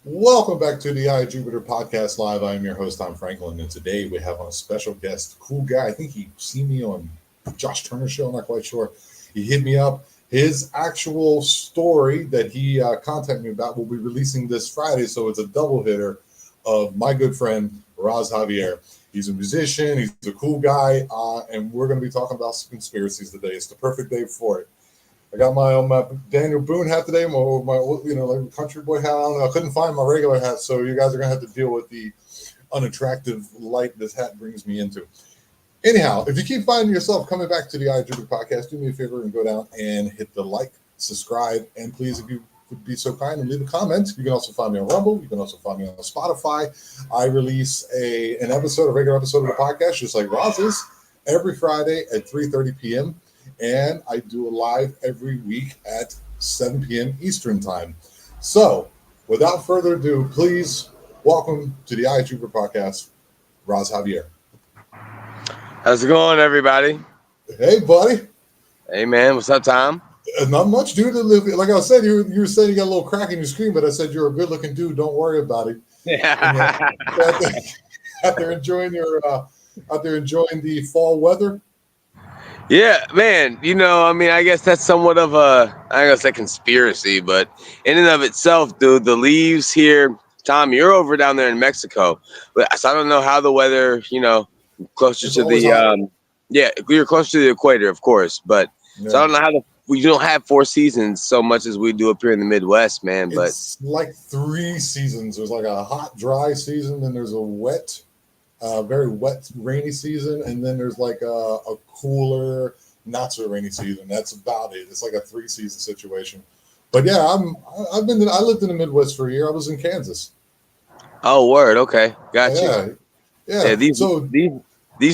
Welcome back to the Jupiter Podcast Live. I'm your host, Tom Franklin, and today we have on a special guest, cool guy. I think he seen me on Josh Turner's show. I'm not quite sure. He hit me up. His actual story that he contacted me about will be releasing this Friday, so it's a double hitter of my good friend Ras Javier. He's a musician. He's a cool guy, and we're going to be talking about some conspiracies today. It's the perfect day for it. I got my Daniel Boone hat today, my like country boy hat on. I couldn't find my regular hat, so you guys are gonna have to deal with the unattractive light this hat brings me into. Anyhow, if you keep finding yourself coming back to the iJupiter podcast, do me a favor and go down and hit the like, subscribe, and please, if you would be so kind and leave a comment. You can also find me on Rumble. You can also find me on Spotify. I release a regular episode of the podcast, just like Ross's, every Friday at 3:30 p.m. And I do a live every week at 7 p.m. Eastern time. So, without further ado, please welcome to the iJupiter podcast, Ras Javier. How's it going, everybody? Hey, buddy. Hey, man. What's up, Tom? Not much, dude. Like I said, you were saying you got a little crack in your screen, but I said you're a good-looking dude. Don't worry about it. Yeah. Out there enjoying the fall weather. Yeah, man. I guess that's somewhat of a conspiracy, but in and of itself, dude, the leaves here, Tom, you're over down there in Mexico. So I don't know how the weather, closer to the, you're closer to the equator, of course, but yeah. So I don't know how we don't have 4 seasons so much as we do up here in the Midwest, man. But it's like 3 seasons. There's like a hot, dry season, then there's a wet, very wet, rainy season, and then there's like a cooler, not so rainy season. That's about it. It's like a 3-season situation. But yeah, I lived in the Midwest for a year. I was in Kansas. Oh, word. Okay, gotcha. Yeah. These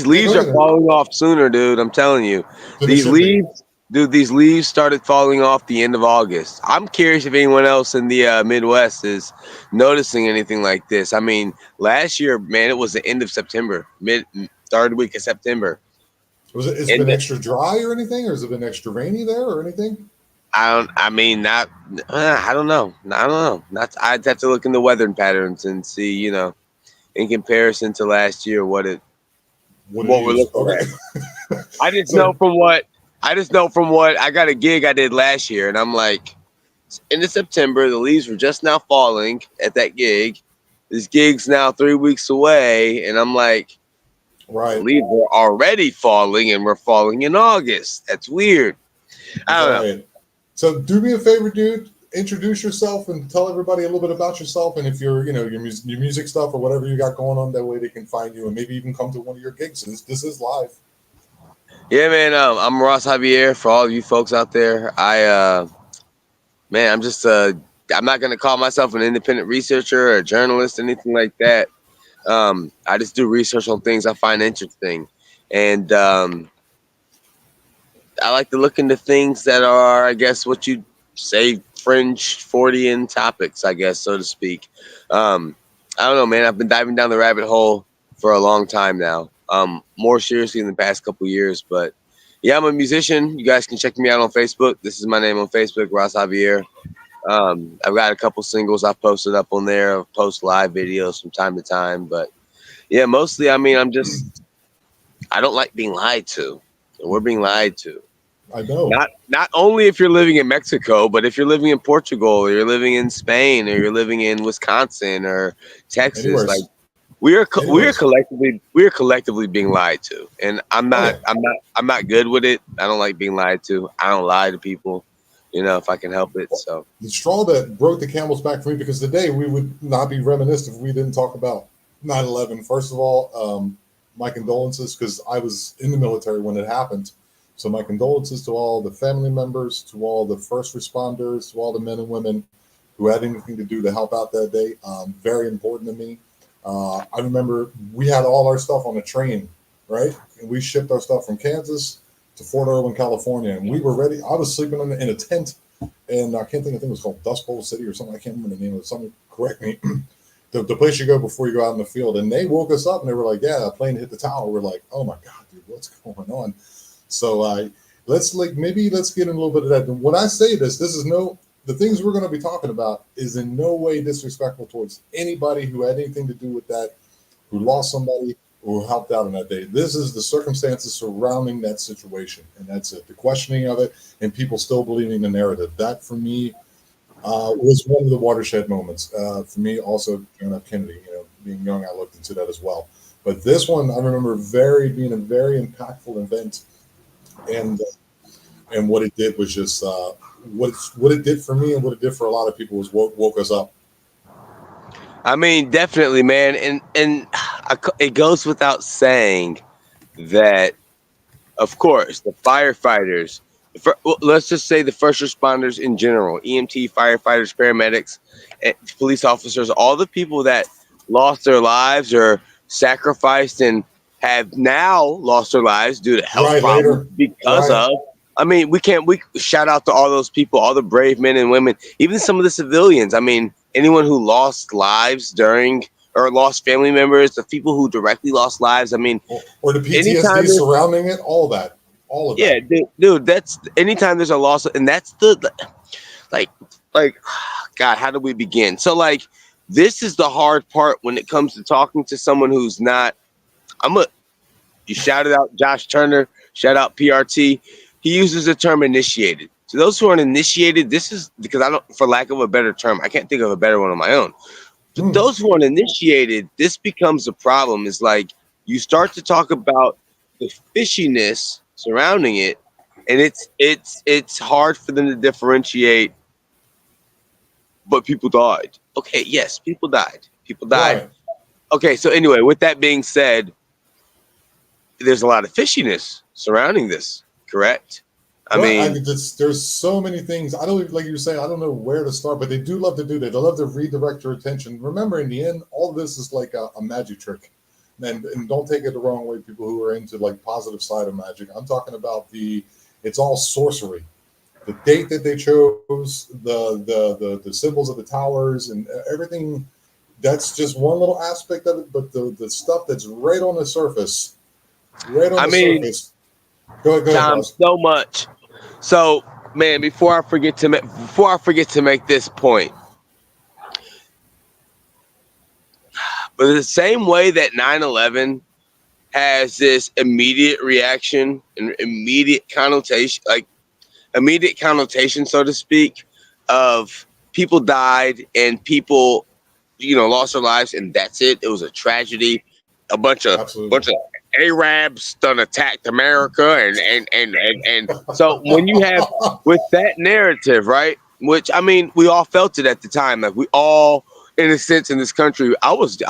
leaves are falling off sooner, dude. I'm telling you, these leaves started falling off the end of August. I'm curious if anyone else in the Midwest is noticing anything like this. I mean, last year, man, it was the end of September, third week of September. Has it been extra dry or anything, or has it been extra rainy there or anything? I don't know. I'd have to look in the weather patterns and see, in comparison to last year, what we're looking at. I just know from what I got a gig I did last year, and I'm like, into September, the leaves were just now falling at that gig. This gig's now 3 weeks away, and I'm like, right, the leaves were already falling, and we're falling in August. That's weird. I don't know. So do me a favor, dude. Introduce yourself and tell everybody a little bit about yourself, and if you're, your music stuff or whatever you got going on, that way they can find you and maybe even come to one of your gigs. This is live. Yeah, man. I'm Ras Javier. For all of you folks out there, I'm just I'm not gonna call myself an independent researcher or a journalist, anything like that. I just do research on things I find interesting, and I like to look into things that are, I guess, what you say, fringe Fortean topics, I guess, so to speak. I don't know, man. I've been diving down the rabbit hole for a long time now. More seriously in the past couple years, but yeah, I'm a musician. You guys can check me out on Facebook. This is my name on Facebook, Ras Javier. I've got a couple singles I've posted up on there. I've posted live videos from time to time, but yeah, mostly, I don't like being lied to. And we're being lied to. I know. Not only if you're living in Mexico, but if you're living in Portugal, or you're living in Spain, or you're living in Wisconsin or Texas, Anyways. like we are collectively being lied to, and I'm not good with it. I don't like being lied to. I don't lie to people, if I can help it. So the straw that broke the camel's back for me, because today we would not be reminiscent if we didn't talk about 9/11. First of all, my condolences, because I was in the military when it happened. So my condolences to all the family members, to all the first responders, to all the men and women who had anything to do to help out that day. Very important to me. I remember we had all our stuff on a train, right? And we shipped our stuff from Kansas to Fort Irwin, California. And we were ready. I was sleeping in a tent, and I think it was called Dust Bowl City or something. I can't remember the name of it. Someone correct me. The place you go before you go out in the field. And they woke us up and they were like, yeah, a plane hit the tower. We're like, oh my God, dude, what's going on? So let's get in a little bit of that. When I say this is no the things we're going to be talking about is in no way disrespectful towards anybody who had anything to do with that, who lost somebody, or who helped out on that day. This is the circumstances surrounding that situation, and that's it. The questioning of it, and people still believing the narrative. That for me was one of the watershed moments. For me, also John F. Kennedy. Being young, I looked into that as well. But this one, I remember being a very impactful event, and what it did was just what it did for me and what it did for a lot of people was woke us up. I mean, definitely, man, and it goes without saying that, of course, the firefighters, let's just say the first responders in general, EMT, firefighters, paramedics, police officers, all the people that lost their lives or sacrificed and have now lost their lives due to health problems because of. I mean, we shout out to all those people, all the brave men and women, even some of the civilians. I mean, anyone who lost lives during or lost family members, the people who directly lost lives. I mean, or the PTSD surrounding it, all of that. Yeah, dude, that's anytime there's a loss, and that's like, God, how do we begin? So like, this is the hard part when it comes to talking to someone who's not. You shouted out Josh Turner, shout out PRT. He uses the term initiated. To those who aren't initiated, this is because for lack of a better term, I can't think of a better one on my own. But those who aren't initiated, this becomes a problem. Is like you start to talk about the fishiness surrounding it, and it's hard for them to differentiate. But people died. Okay, yes, people died. People died. Right. Okay, so anyway, with that being said, there's a lot of fishiness surrounding this. Correct. I mean, there's so many things. I don't, like you were saying, I don't know where to start, but they do love to do that. They love to redirect your attention. Remember, in the end, all of this is like a magic trick. And don't take it the wrong way, people who are into like positive side of magic. I'm talking about it's all sorcery. The date that they chose, the symbols of the towers and everything, that's just one little aspect of it. But the stuff that's right on the surface, surface. Go ahead, Tom, so much. So, man, before I forget to make this point, but the same way that 9/11 has this immediate reaction and immediate connotation, so to speak, of people died and people, lost their lives, and that's it. It was a tragedy. A bunch of Arabs done attacked America, and so when you have with that narrative, right? Which I mean, we all felt it at the time. Like we all, in a sense, in this country, I was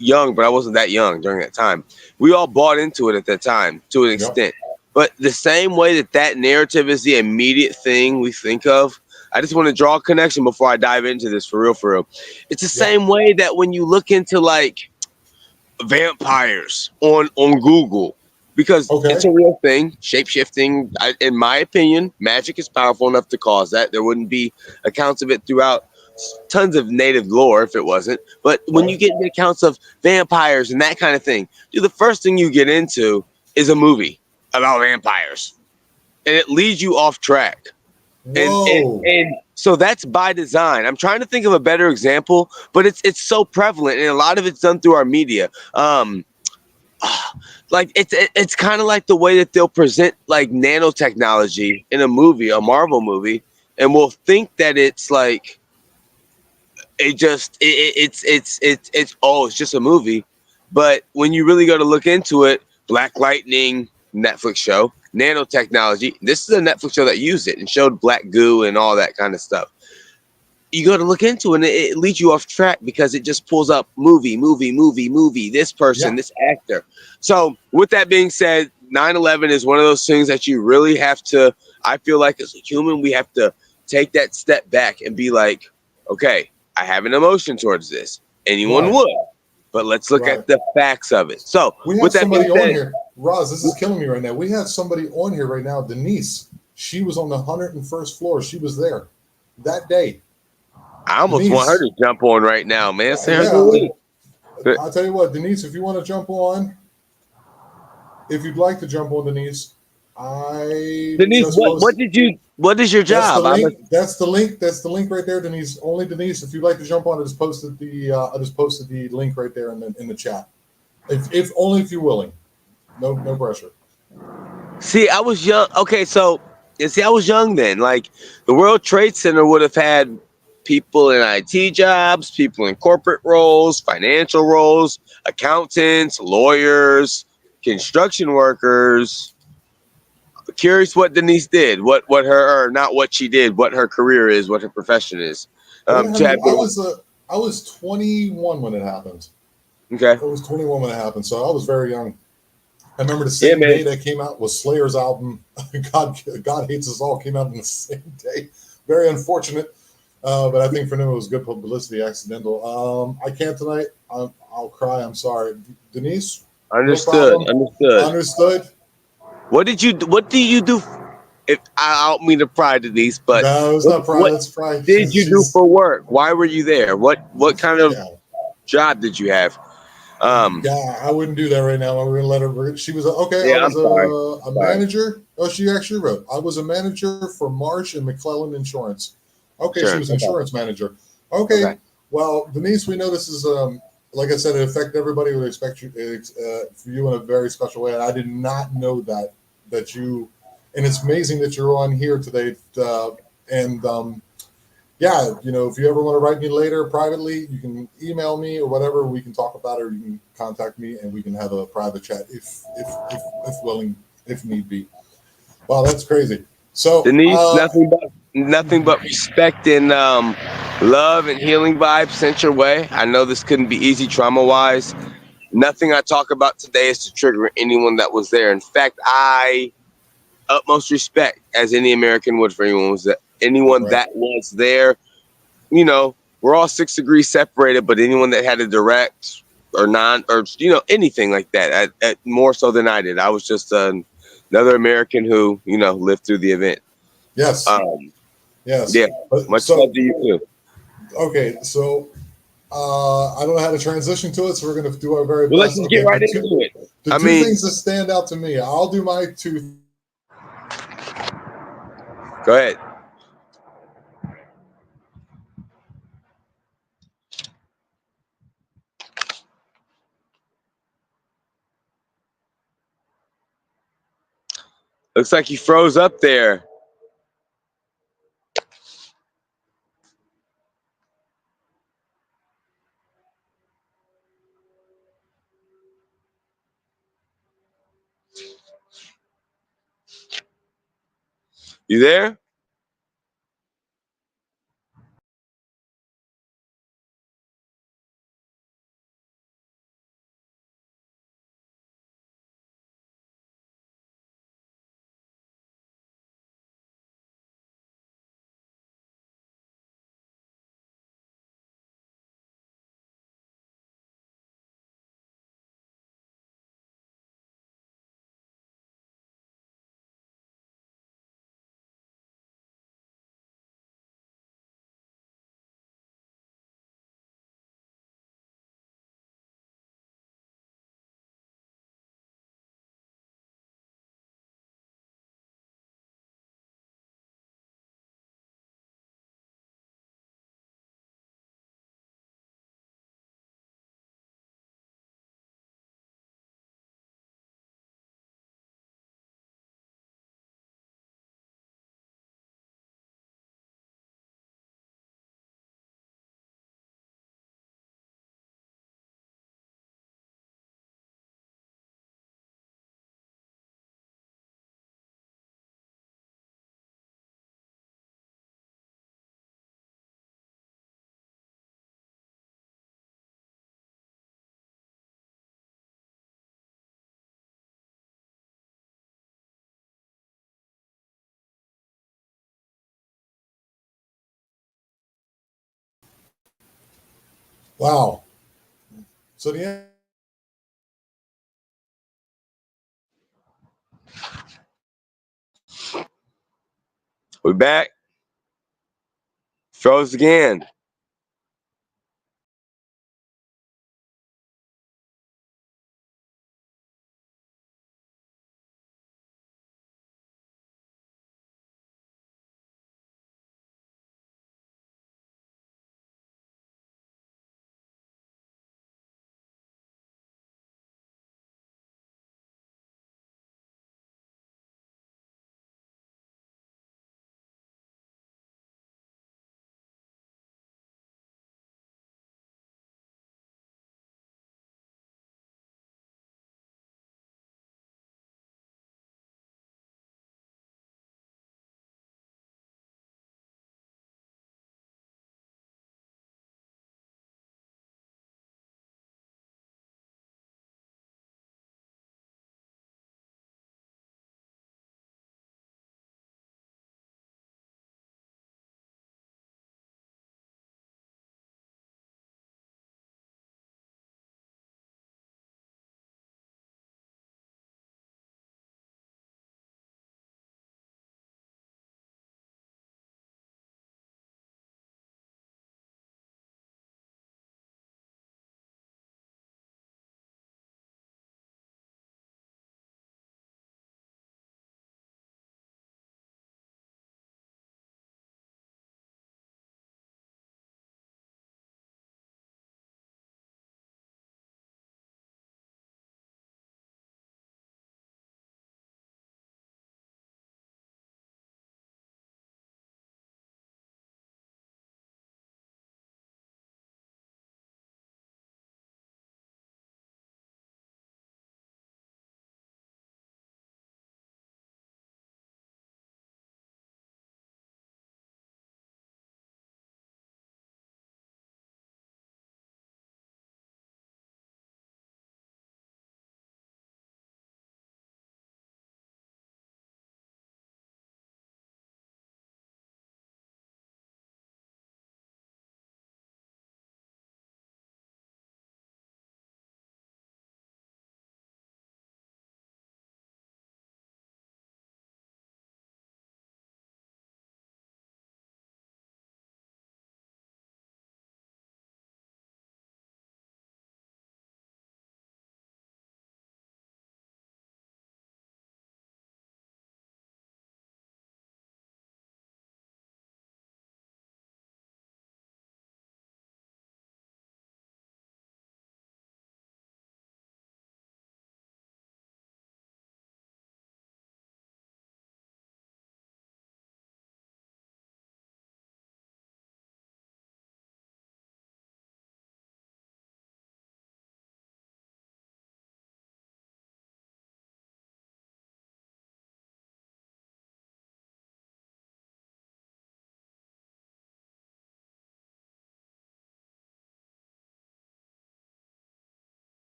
young, but I wasn't that young during that time. We all bought into it at that time to an extent. But the same way that narrative is the immediate thing we think of, I just want to draw a connection before I dive into this for real. It's the same way that when you look into like vampires on Google, because it's a real thing, shape-shifting. In my opinion, magic is powerful enough to cause that. There wouldn't be accounts of it throughout tons of native lore if it wasn't. But when you get the accounts of vampires and that kind of thing, dude, the first thing you get into is a movie about vampires, and it leads you off track. And so that's by design. I'm trying to think of a better example, but it's so prevalent, and a lot of it's done through our media. Like it's kind of like the way that they'll present like nanotechnology in a movie, a Marvel movie, and we'll think that it's like it's just a movie. But when you really go to look into it, Black Lightning, Netflix show, nanotechnology. This is a Netflix show that used it and showed black goo and all that kind of stuff. You go to look into it, and it leads you off track because it just pulls up movie, this person, this actor. So with that being said, 9/11 is one of those things that you really have to, I feel like as a human, we have to take that step back and be like, okay, I have an emotion towards this. Anyone would. But let's look at the facts of it. So we have somebody on here. Ras, this is killing me right now. We have somebody on here right now, Denise. She was on the 101st floor. She was there that day. I almost want her to jump on right now, man. I'll tell you what, Denise, if you want to jump on, if you'd like to jump on, Denise, what did you What is your That's the job? link. That's the link. That's the link right there, Denise. Only Denise. If you'd like to jump on, I just posted the link right there in the chat. If only if you're willing. No pressure. See, I was young. Okay, so you see, I was young then. Like the World Trade Center would have had people in IT jobs, people in corporate roles, financial roles, accountants, lawyers, construction workers. Curious what Denise did, what her or not what she did, what her career is, what her profession is. Well, what To happened? have been I was 21 when it happened. okay. I was 21 when it happened, so I was very young. I remember the Yeah, same man. day that came out was Slayer's album. God Hates Us All came out on the same day. Very unfortunate, but I think for them it was good publicity. Accidental. I can't tonight. I'll cry. I'm sorry, Denise. No Understood. problem. Understood. Understood. What do you do? If I don't mean to pry, Denise, but No, it's not pride. what That's pride. did you do She's for work? Why were you there? What kind of yeah. job did you have? Yeah, I wouldn't do that right now. We're gonna let her. She was okay. I Yeah, I'm was sorry. a Sorry. manager. Oh, she actually wrote. I was a manager for Marsh and McClellan Insurance. Okay, she Sure. was Okay. insurance manager. Okay, Okay. well, Denise, we know this is like I said, it affected everybody. We expect you for you in a very special way. And I did not know that you, and it's amazing that you're on here today. And yeah, if you ever want to write me later privately, you can email me or whatever. We can talk about it, or you can contact me and we can have a private chat if willing, if need be. Wow, that's crazy. So, Denise, nothing but respect and love and healing vibes sent your way. I know this couldn't be easy trauma wise. Nothing I talk about today is to trigger anyone that was there. In fact, I utmost respect as any American would for anyone right. that was there. We're all 6 degrees separated, but anyone that had a direct or non or anything like that, more so than I did. I was just another American who lived through the event. Yes, Um, yes. yeah, But much love so, to you too. okay, so I don't know how to transition to it, so we're going to do our very Well, let's best. just get Okay, right into it. the I two mean, things that stand out to me, I'll do my two. go ahead. Looks like you froze up there. You there? Wow. So the We back. Froze again.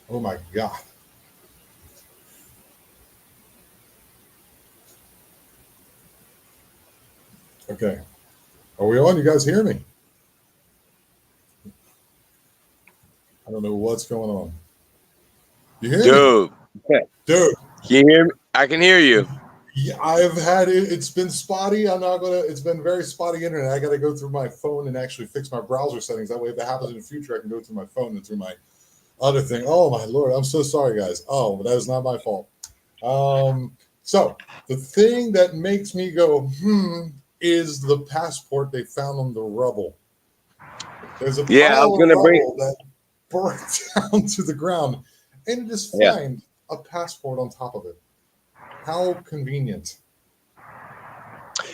Oh my God. Okay. Are we on? You guys hear me? I don't know what's going on. You hear me? Dude, can Dude, you hear me? I can hear you. yeah, I've had it. It's been spotty. I'm not gonna. It's been very spotty internet. I got to go through my phone and actually fix my browser settings. That way, if that happens in the future, I can go through my phone and through my other thing. Oh my lord, I'm so sorry, guys. Oh, that is not my fault. So the thing that makes me go is the passport they found on the rubble. There's a Yeah, I was pile of gonna bring. rubble that burnt down to the ground, and just Yeah, find a passport on top of it. How convenient.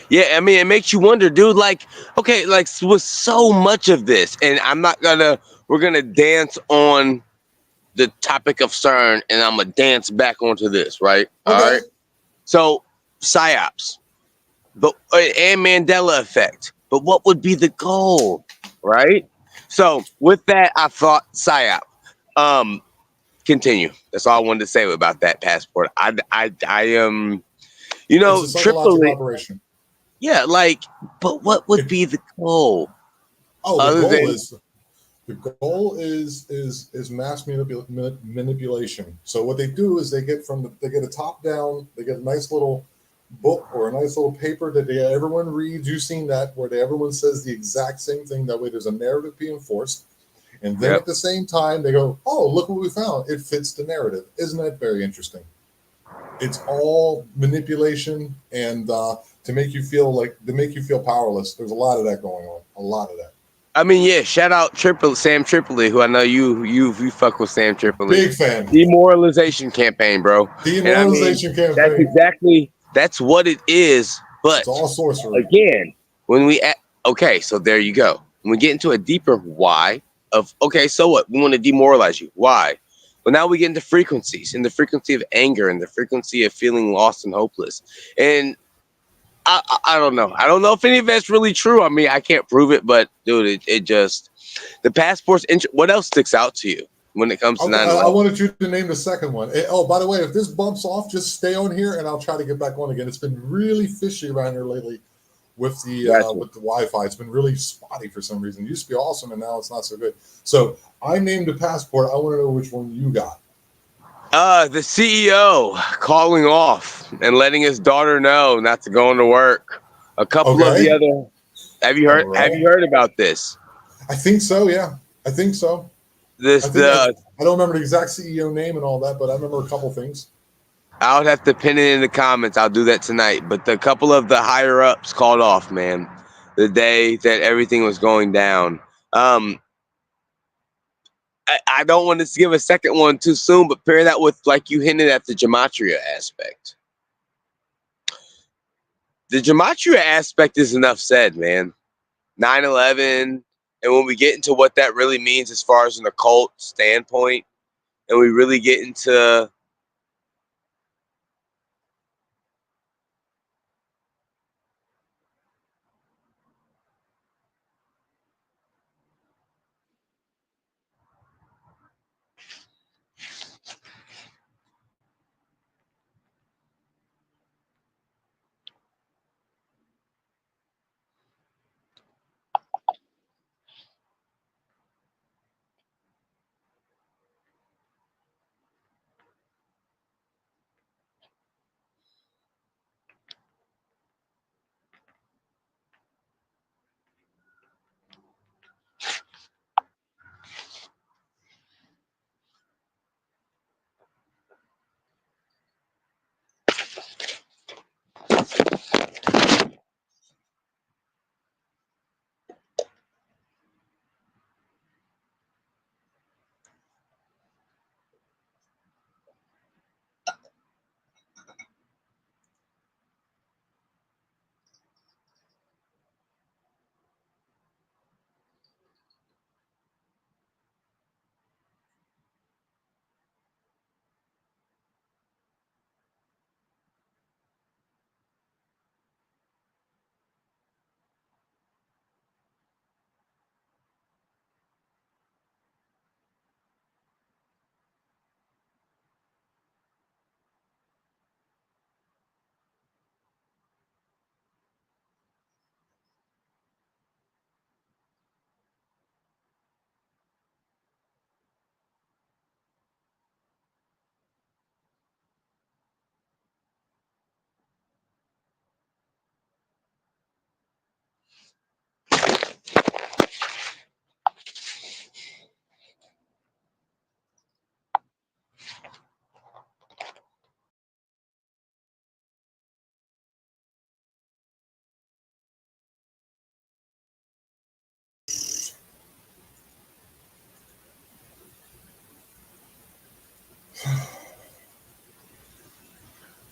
yeah. I mean, it makes you wonder, dude. Like, okay, like with so much of this, and I'm not gonna. We're gonna dance on the topic of CERN, and I'm gonna dance back onto this, right? All Okay. right. So, psyops, but and Mandela effect. But what would be the goal, right? So, with that, I thought psyop. Um, Continue. That's all I wanted to say about that passport. I am, It's a psychological triply. operation. Yeah, like, but what would It, be the goal oh, the other goal than? is the goal is mass manipulation. So what they do is they get a top down. They get a nice little book or a nice little paper that everyone reads. You've seen that where everyone says the exact same thing. That way, there's a narrative being forced. And then at Yep. the same time, they go, "Oh, look what we found! It fits the narrative." Isn't that very interesting? It's all manipulation and to make you feel powerless. There's a lot of that going on. A lot of that. I mean, yeah. Shout out Sam Tripoli, who I know you fuck with Sam Tripoli. Big fan. Demoralization campaign, bro. And I mean, Demoralization campaign. that's what it is. It's But all sorcery. again, when okay, so there you go. When we get into a deeper why of okay, so what? We want to demoralize you. Why? Well, now we get into frequencies and the frequency of anger and the frequency of feeling lost and hopeless. And I don't know. I don't know if any of that's really true. I mean, I can't prove it, but dude, it just the passport's. What else sticks out to you when it comes to Okay, nine I 11? wanted you to name the second one. Oh, by the way, if this bumps off, just stay on here, and I'll try to get back on again. It's been really fishy around here lately Gotcha. with the Wi-Fi. It's been really spotty for some reason. It used to be awesome, and now it's not so good. So I named a passport. I want to know which one you got. The CEO calling off and letting his daughter know not to go into work. A couple of the Okay. other. Have you All heard? Have right. you heard about this? I think so. Yeah, I think so. This I think I, the I don't remember the exact CEO name and all that, but I remember a couple things. I would have to pin it in the comments. I'll do that tonight. But the couple of the higher ups called off, man, the day that everything was going down. Um, I don't want to give a second one too soon, but pair that with like you hinted at the gematria aspect. The gematria aspect is enough said, man. 9/11, and when we get into what that really means as far as an occult standpoint, and we really get into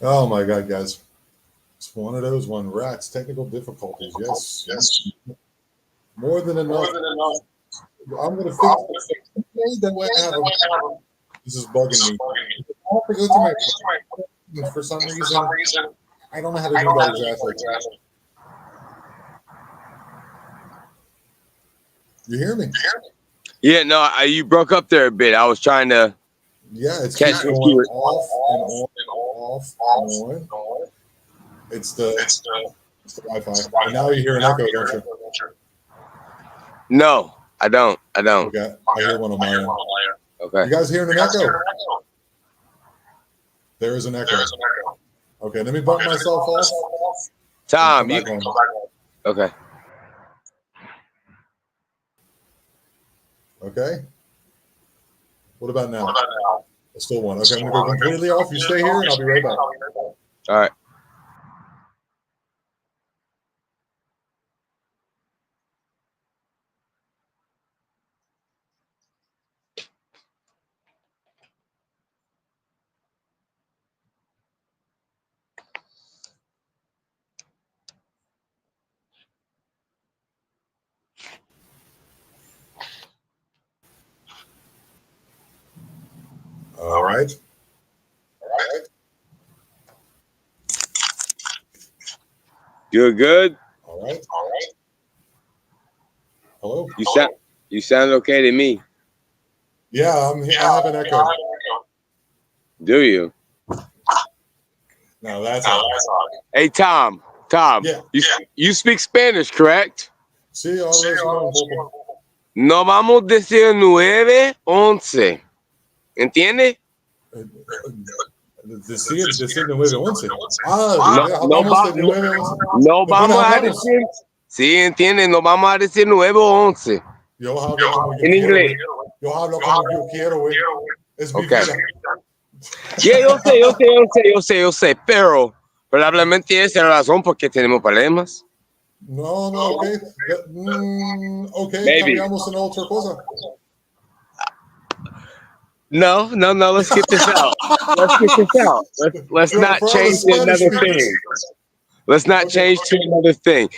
Oh my God, guys. It's one of those one rats. Technical difficulties. Yes. More than enough. I'm going to fix it. That way I have this is bugging me. I have to go to my for some reason. I don't know how to do that exactly. You hear me? Yeah, no, you broke up there a bit. I was trying to It's catch going off and on. It's the Wi-Fi. And now you hear an echo, don't you? No, I don't. Okay, I hear one on my end. Okay. You guys hearing an echo? There is an echo. Okay, let me bump myself off. Tom, you. Okay. Okay. What about now? It's still one. Okay, I'm going to go completely off. You stay here, and I'll be right back. All right. All right. Good. All right. Hello. You sound okay to me. Yeah, I'm here. I have an echo. Do you? No, that's all. Hey, Tom. Yeah. You speak Spanish, correct? Sí, hablo un poco. No vamos a decir 9:11. ¿Entiendes? Decir 9:11. Hablamos de 9:11. No vamos a decir. Sí, entiende, no vamos a decir 9:11. Yo hablo como yo en quiero. inglés. Yo hablo como yo quiero, güey. Es mi vida. Yeah, yo sé, pero probablemente esa es la razón por qué tenemos problemas. No, ok. Ok, Maybe. cambiamos en otra cosa. No, let's get this out. Let's not change to another thing. Let's not change to another thing.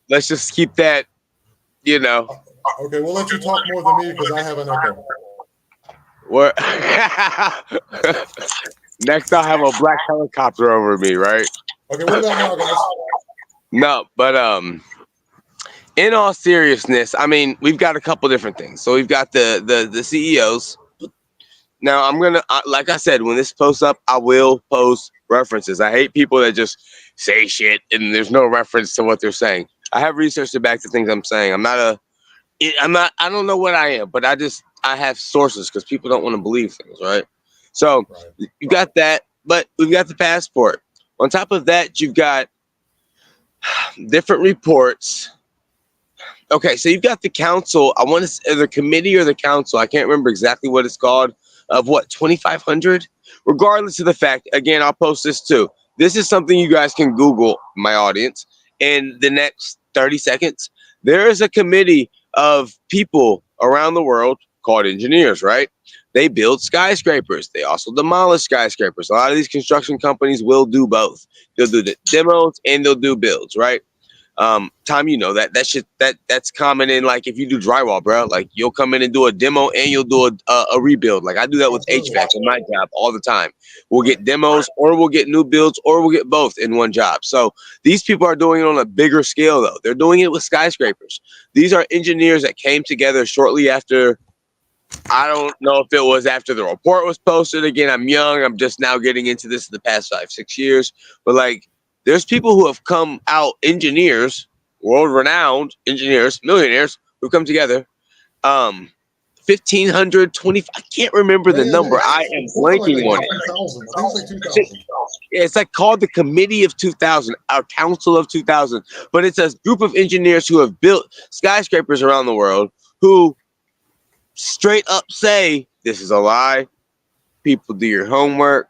Let's just keep that, Okay, we'll let you talk more than me because I have an echo. Next, I'll have a black helicopter over me, right? Okay, what about now, guys? No, but in all seriousness, I mean, we've got a couple different things. So we've got the CEOs. Now, I'm gonna, like I said, when this posts up, I will post references. I hate people that just say shit and there's no reference to what they're saying. I have research to back the things I'm saying. I don't know what I am, but I have sources because people don't want to believe things, right? So you got that, but we've got the passport. On top of that, you've got different reports. Okay, so you've got the council. I want to say the committee or the council. I can't remember exactly what it's called. Of what, 2,500? Regardless of the fact, again, I'll post this too. This is something you guys can Google, my audience, in the next 30 seconds. There is a committee of people around the world called engineers, right? They build skyscrapers. They also demolish skyscrapers. A lot of these construction companies will do both. They'll do the demos and they'll do builds, right? Tom, you know that's common in, like, if you do drywall, bro, like you'll come in and do a demo and you'll do a rebuild. Like I do that with HVAC in my job all the time. We'll get demos or we'll get new builds or we'll get both in one job. So these people are doing it on a bigger scale though. They're doing it with skyscrapers. These are engineers that came together shortly after. I don't know if it was after the report was posted. Again, I'm young. I'm just now getting into this in the past 5-6 years. But like, there's people who have come out, engineers, world-renowned engineers, millionaires, who come together. 1,500, 20. I can't remember the number. I am blanking on it. I think it's like 2,000. Yeah, it's like called the Committee of 2,000, our Council of 2,000. But it's a group of engineers who have built skyscrapers around the world who straight up say, this is a lie. People, do your homework.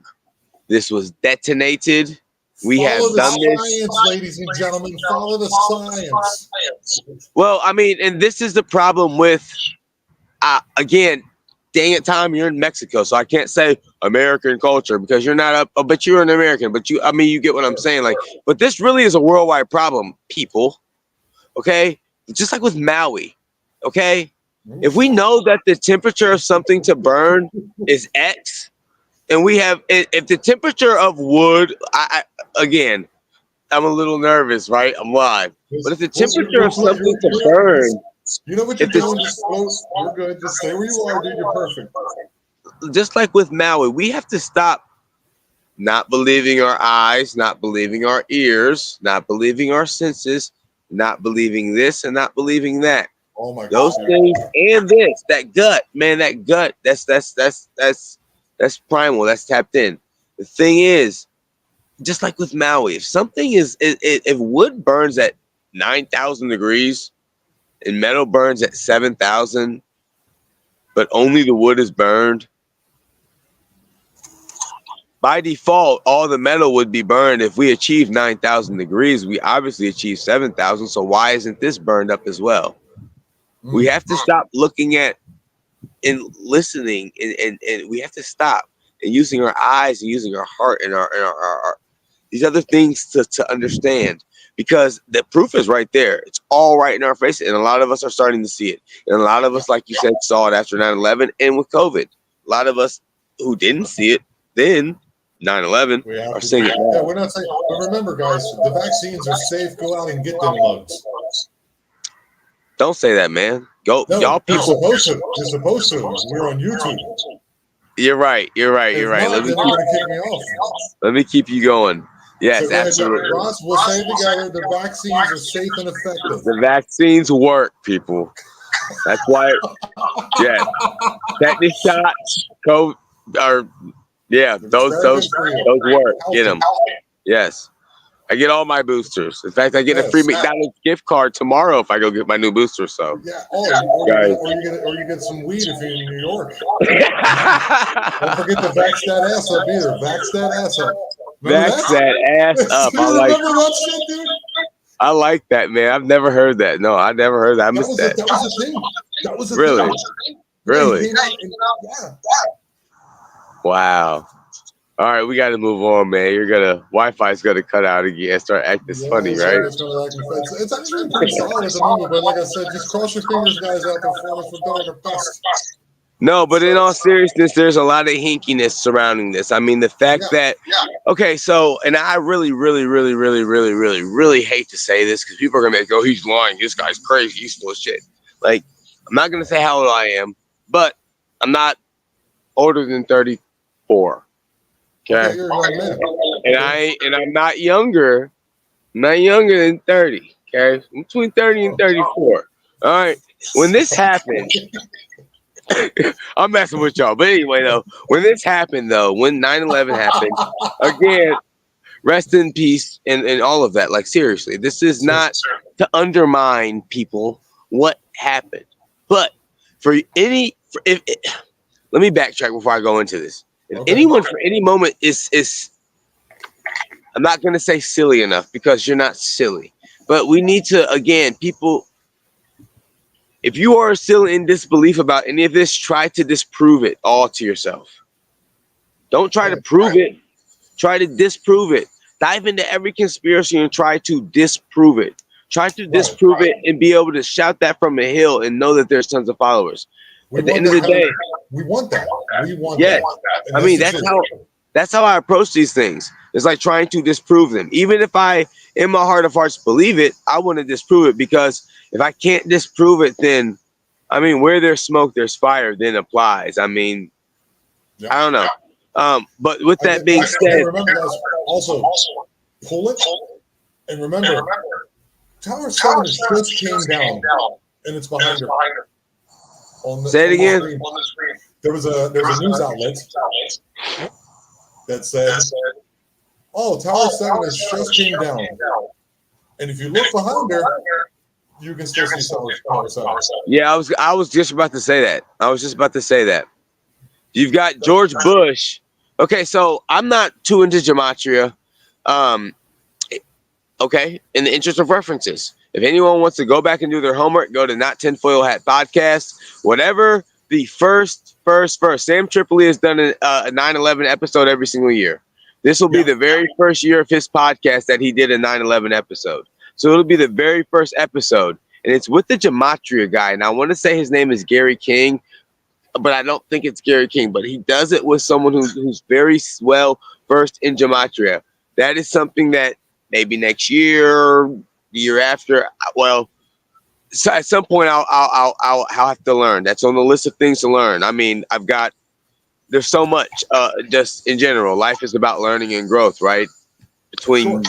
This was detonated. We have done this. Science, ladies and gentlemen. Follow the science. Well, I mean, and this is the problem with, again, dang it, Tom, you're in Mexico, so I can't say American culture because you're not but you're an American. But you get what I'm saying. Like, but this really is a worldwide problem, people. Okay, just like with Maui. Okay, if we know that the temperature of something to burn is X, and we have, if the temperature of wood, again, I'm a little nervous, right? I'm live, but if the temperature of something to burn, you know what you're doing. You're good. Just stay where you are, dude. You're perfect. Just like with Maui, we have to stop not believing our eyes, not believing our ears, not believing our senses, not believing this and not believing that. Oh my God. Those things and this, that gut, man, that gut, that's primal, that's tapped in. The thing is, just like with Maui, if something if wood burns at 9,000 degrees and metal burns at 7,000, but only the wood is burned, by default, all the metal would be burned. If we achieve 9,000 degrees, we obviously achieve 7,000. So why isn't this burned up as well? We have to stop looking at and listening, and we have to stop and using our eyes and using our heart and our these other things to understand, because the proof is right there. It's all right in our face, and a lot of us are starting to see it. And a lot of us, like you said, saw it after 9/11 and with COVID. A lot of us who didn't see it then, 9/11, are seeing it now. Yeah, we're not saying, but remember, guys, the vaccines are safe. Go out and get them mugs. Don't say that, man. Go, no, y'all people. You're supposed to. We're on YouTube. You're right. You're right. Let me kick me off. Let me keep you going. Yes, so absolutely. Ross, we'll say together, the vaccines are safe and effective. The vaccines work, people. That's why. Yeah, tetanus shots, COVID, those work. Get them. Yes, I get all my boosters. In fact, I get a free McDonald's gift card tomorrow if I go get my new booster. So yeah. Or you get some weed if you're in New York. Don't forget to vax that ass up either. Vax that ass up. Vax that ass up. Remember that shit, dude? I like that, man. I've never heard that. No, I never heard that. I missed that. That was a thing. That was a really? thing. Really? Yeah. Wow. All right, we got to move on, man. Wi-Fi's gonna cut out again. Start acting funny, right? It's actually pretty solid at the moment, but like I said, just cross your fingers, guys, out there for us. We're doing our best. No, but in all seriousness, there's a lot of hinkiness surrounding this. I mean, the fact that, okay, so, and I really hate to say this because people are gonna make, oh, he's lying. This guy's crazy. He's full of shit. Like, I'm not gonna say how old I am, but I'm not older than 34. Okay. And I'm not younger. I'm not younger than 30. Okay. I'm between 30 and 34. All right. When this happened, I'm messing with y'all. But anyway, though, when this happened, though, when 9/11 happened, again, rest in peace and all of that. Like, seriously, this is not to undermine people what happened. But let me backtrack before I go into this. If anyone for any moment is I'm not going to say silly enough because you're not silly, but we need to, again, people, if you are still in disbelief about any of this, try to disprove it all to yourself. Don't try to prove it. Try to disprove it. Dive into every conspiracy and try to disprove it. Try to disprove it and be able to shout that from a hill and know that there's tons of followers. At the end of the day, we want that. We want that. I mean, that's how I approach these things. It's like trying to disprove them. Even if I, in my heart of hearts, believe it, I want to disprove it, because if I can't disprove it, then, I mean, where there's smoke, there's fire, then applies. I mean, I don't know. But with that being said, remember, guys, also pull it, and remember, Tower 7 just came down, and it's behind her. Say it again. There's a news outlet that said, "Oh, Tower 7 has just came down," and if you look behind her, you can still see Tower 7. Yeah, I was just about to say that. You've got George Bush. Okay, so I'm not too into gematria. Okay, in the interest of references, if anyone wants to go back and do their homework, go to Not Tinfoil Hat Podcast. Whatever the first. Sam Tripoli has done a 9/11 episode every single year. This will be the very first year of his podcast that he did a 9/11 episode. So it'll be the very first episode, and it's with the gematria guy. And I want to say his name is Gary King, but I don't think it's Gary King. But he does it with someone who's very well versed in gematria. That is something that maybe next year, the year after. Well, so at some point I'll have to learn. That's on the list of things to learn. I mean, there's so much just in general. Life is about learning and growth, right? Between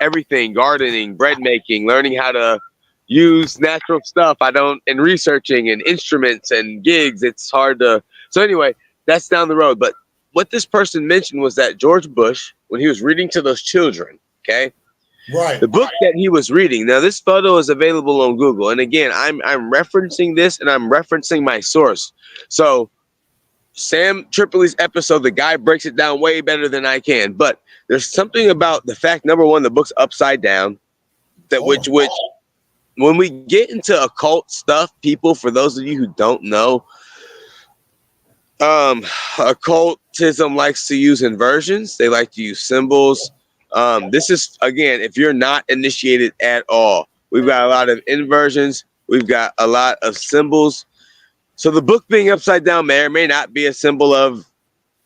everything, gardening, bread making, learning how to use natural stuff. And researching and instruments and gigs. It's hard to. So anyway, that's down the road. But what this person mentioned was that George Bush, when he was reading to those children, okay? Right. The book that he was reading. Now, this photo is available on Google. And again, I'm referencing this and I'm referencing my source. So Sam Tripoli's episode, the guy breaks it down way better than I can. But there's something about the fact, number one, the book's upside down. Which when we get into occult stuff, people, for those of you who don't know, occultism likes to use inversions. They like to use symbols. This is, again, if you're not initiated at all, we've got a lot of inversions. We've got a lot of symbols. So the book being upside down may or may not be a symbol of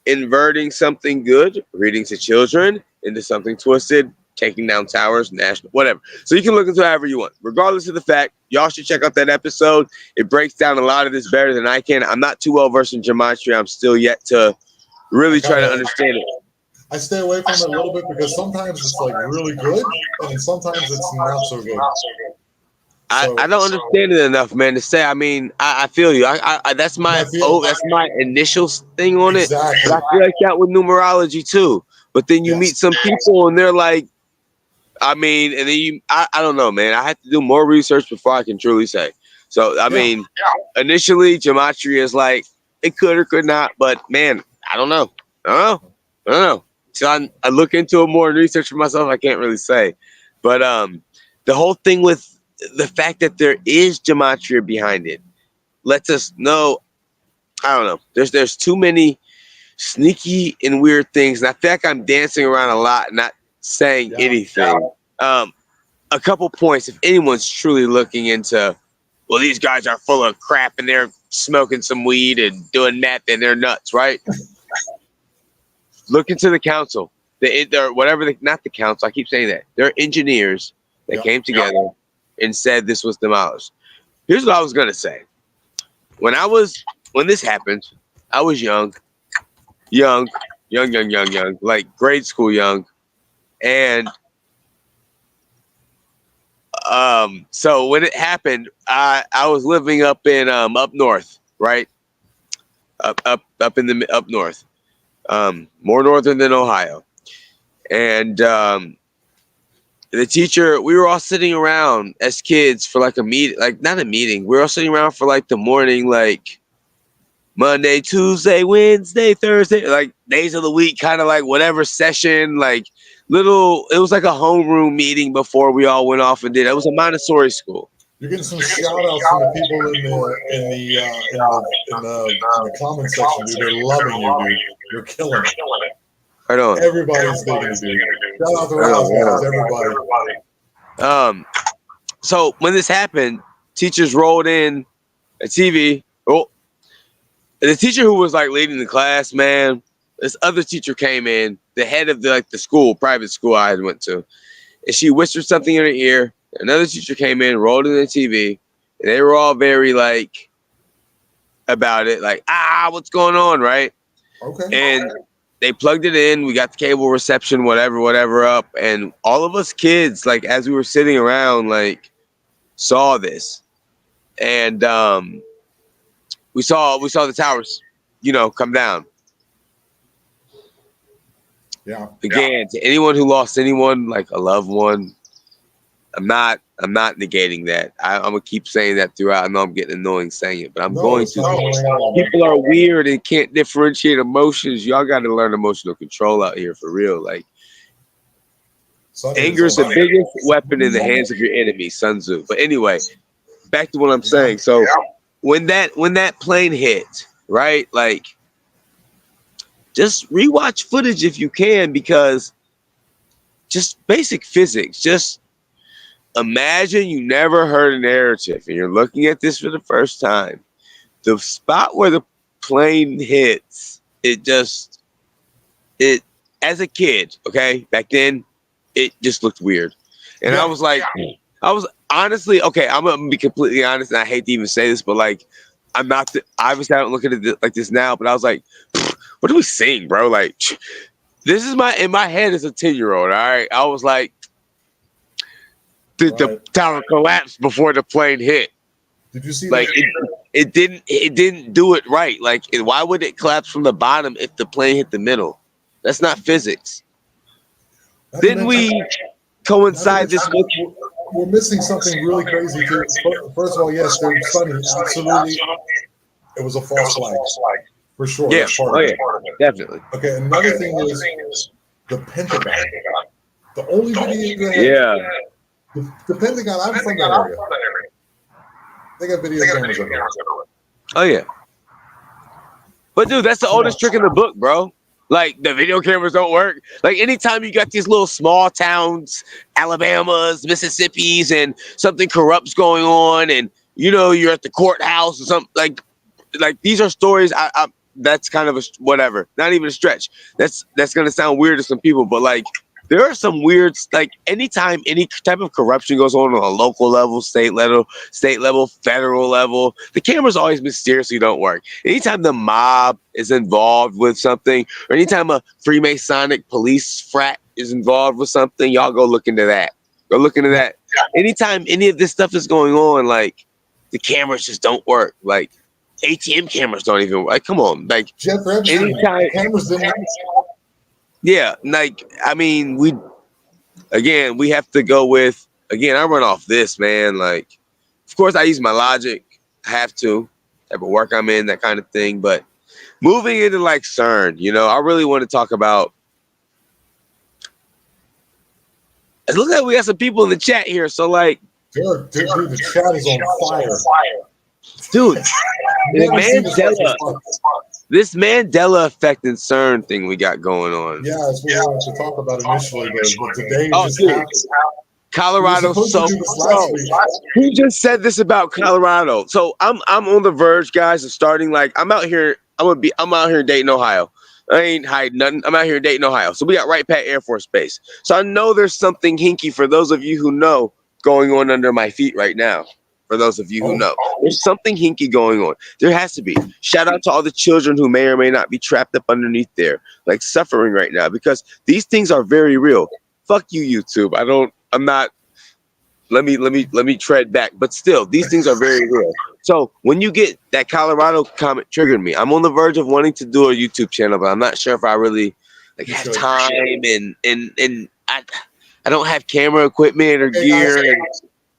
inverting something good, reading to children, into something twisted, taking down towers, national, whatever. So you can look into it however you want. Regardless of the fact, y'all should check out that episode. It breaks down a lot of this better than I can. I'm not too well versed in gematria. I'm still yet to really try to understand it. I stay away from it a little bit because sometimes it's like really good and sometimes it's not so good. I don't understand it enough, man, to say. I mean, I feel you. That's my initial thing on it. Exactly. But I feel like that with numerology too. But then you meet some people and they're like, I mean, and then I don't know, man. I have to do more research before I can truly say. So I mean, initially gematria is like it could or could not, but man, I don't know. So I look into it more and research for myself. I can't really say, but the whole thing with the fact that there is gematria behind it lets us know. I don't know. There's too many sneaky and weird things, and I feel like I'm dancing around a lot, not saying anything. A couple points. If anyone's truly looking into, well, these guys are full of crap and they're smoking some weed and doing meth and they're nuts, right? Look into the council. Not the council. I keep saying that. They're engineers that came together and said this was demolished. Here's what I was gonna say. When this happened, I was young, like grade school young, and so when it happened, I was living up in up north, right? Up north, more northern than Ohio, and the teacher, we were all sitting around as kids for like a meeting, like not a meeting. We were all sitting around for like the morning, like Monday, Tuesday, Wednesday, Thursday, like days of the week, kind of like whatever session, like it was like a homeroom meeting before we all went off and did it. It was a Montessori school. You're getting some shout outs from the people in the comment section, dude. They're loving you, dude. You're killing it. Right on. Everybody's digging it, dude. Shout out to Ras, guys, everybody. So when this happened, teachers rolled in a TV. Oh, the teacher who was like leading the class, man, this other teacher came in, the head of the school, private school I had went to, and she whispered something in her ear. Another teacher came in, rolled in the TV, and they were all very like about it, like, what's going on, right? Okay. And they plugged it in. We got the cable reception, whatever up, and all of us kids, like as we were sitting around, like saw this, and we saw the towers, come down. Yeah. Again, to anyone who lost anyone, like a loved one, I'm not negating that. I'm gonna keep saying that throughout. I know I'm getting annoying saying it, but I'm going to. People are weird and can't differentiate emotions. Y'all got to learn emotional control out here for real. Like, anger is the biggest weapon in the hands of your enemy, Sun Tzu. But anyway, back to what I'm saying. So when that plane hit, right? Like, just rewatch footage if you can, because just basic physics. Just imagine you never heard a narrative and you're looking at this for the first time. The spot where the plane hits, it as a kid, okay, back then, it just looked weird. And I was like, I was honestly, okay, I'm gonna be completely honest, and I hate to even say this, but like, I'm not, obviously I don't look at it like this now, but I was like, what are we seeing, bro? Like, this is in my head as a 10-year-old, all right? I was like, the tower collapsed before the plane hit. Did you see like it didn't do it right. Like, why would it collapse from the bottom if the plane hit the middle? That's not physics. Didn't we coincide this with? We're missing something really crazy too. First of all, yes, they're funny. Absolutely, it was a false flag for sure. Yeah, definitely. Okay, another thing is the Pentagon. The only video that the Pentagon. I'm from that area. They got video cameras everywhere. Oh yeah. But dude, that's the oldest trick in the book, bro. Like, the video cameras don't work. Like, anytime you got these little small towns, Alabamas, Mississippis, and something corrupt's going on, and you're at the courthouse or something, like these are stories. I that's kind of a whatever, not even a stretch. That's gonna sound weird to some people, but like, there are some weird, like, anytime any type of corruption goes on a local level, state level, federal level, the cameras always mysteriously don't work. Anytime the mob is involved with something, or anytime a Freemasonic police frat is involved with something, y'all go look into that. Go look into that. Anytime any of this stuff is going on, like, the cameras just don't work. Like, ATM cameras don't even work. Like, come on. Like, anytime cameras didn't work. Yeah, like, I mean, we have to go with, I run off this, man. Like, of course, I use my logic. I have to. Type of work I'm in, that kind of thing. But moving into, like, CERN, I really want to talk about. It looks like we got some people in the chat here. So, like, dude, the chat is on fire. Dude, this Mandela Effect and CERN thing we got going on. Yeah, that's what we wanted to talk about initially, but today just happened. Colorado, who just said this about Colorado? So I'm on the verge, guys, of starting. Like, I'm out here in Dayton, Ohio. I ain't hiding nothing. I'm out here in Dayton, Ohio. So we got Wright Pat Air Force Base. So I know there's something hinky, for those of you who know, going on under my feet right now. For those of you who know, there's something hinky going on. There has to be. Shout out to all the children who may or may not be trapped up underneath there, like, suffering right now, because these things are very real. Fuck you, YouTube. I'm not. Let me tread back. But still, these things are very real. So when you get that Colorado comment, triggered me. I'm on the verge of wanting to do a YouTube channel, but I'm not sure if I really have time, and I don't have camera equipment or gear.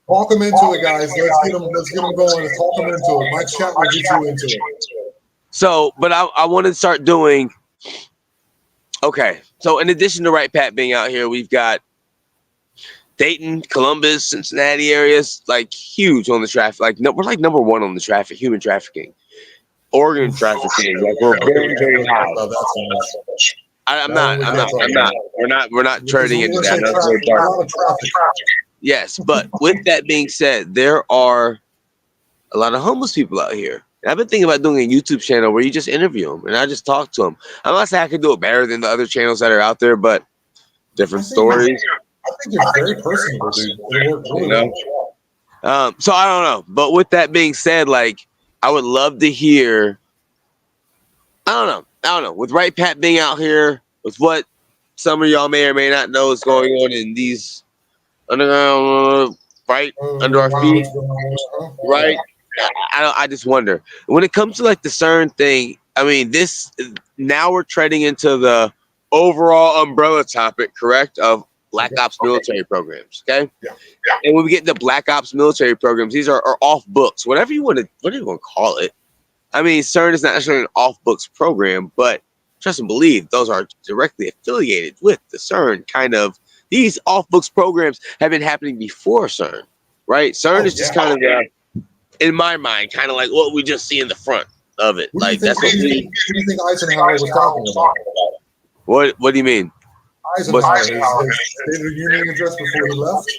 Talk them into it, guys. Let's get them going. Let's talk them into it. My chat will get you into it. So, but I want to start doing. Okay, so in addition to Wright Pat being out here, we've got Dayton, Columbus, Cincinnati areas, like, huge on the traffic. Like, we're like number one on the traffic, human trafficking, organ trafficking. Like, we're very, very high. I'm not. We're not turning into that. Yes, but with that being said, there are a lot of homeless people out here. And I've been thinking about doing a YouTube channel where you just interview them and I just talk to them. I'm not saying I can do it better than the other channels that are out there, but different stories. I think you're very personable, dude. So I don't know. But with that being said, like, I would love to hear. I don't know. With Wright Pat being out here, with what some of y'all may or may not know is going on in these underground, right under our feet, right? I just wonder, when it comes to, like, the CERN thing. I mean, now we're treading into the overall umbrella topic, correct, of Black Ops military programs. Okay, and when we get into Black Ops military programs, these are off books, whatever you want to call it. I mean, CERN is not necessarily an off books program, but trust and believe those are directly affiliated with the CERN kind of. These off-books programs have been happening before CERN, right? CERN is just kind of in my mind, kind of like what we just see in the front of it. Like that's what Who do you think Eisenhower was talking about? What do you mean? Eisenhower, his State of the Union address before he left.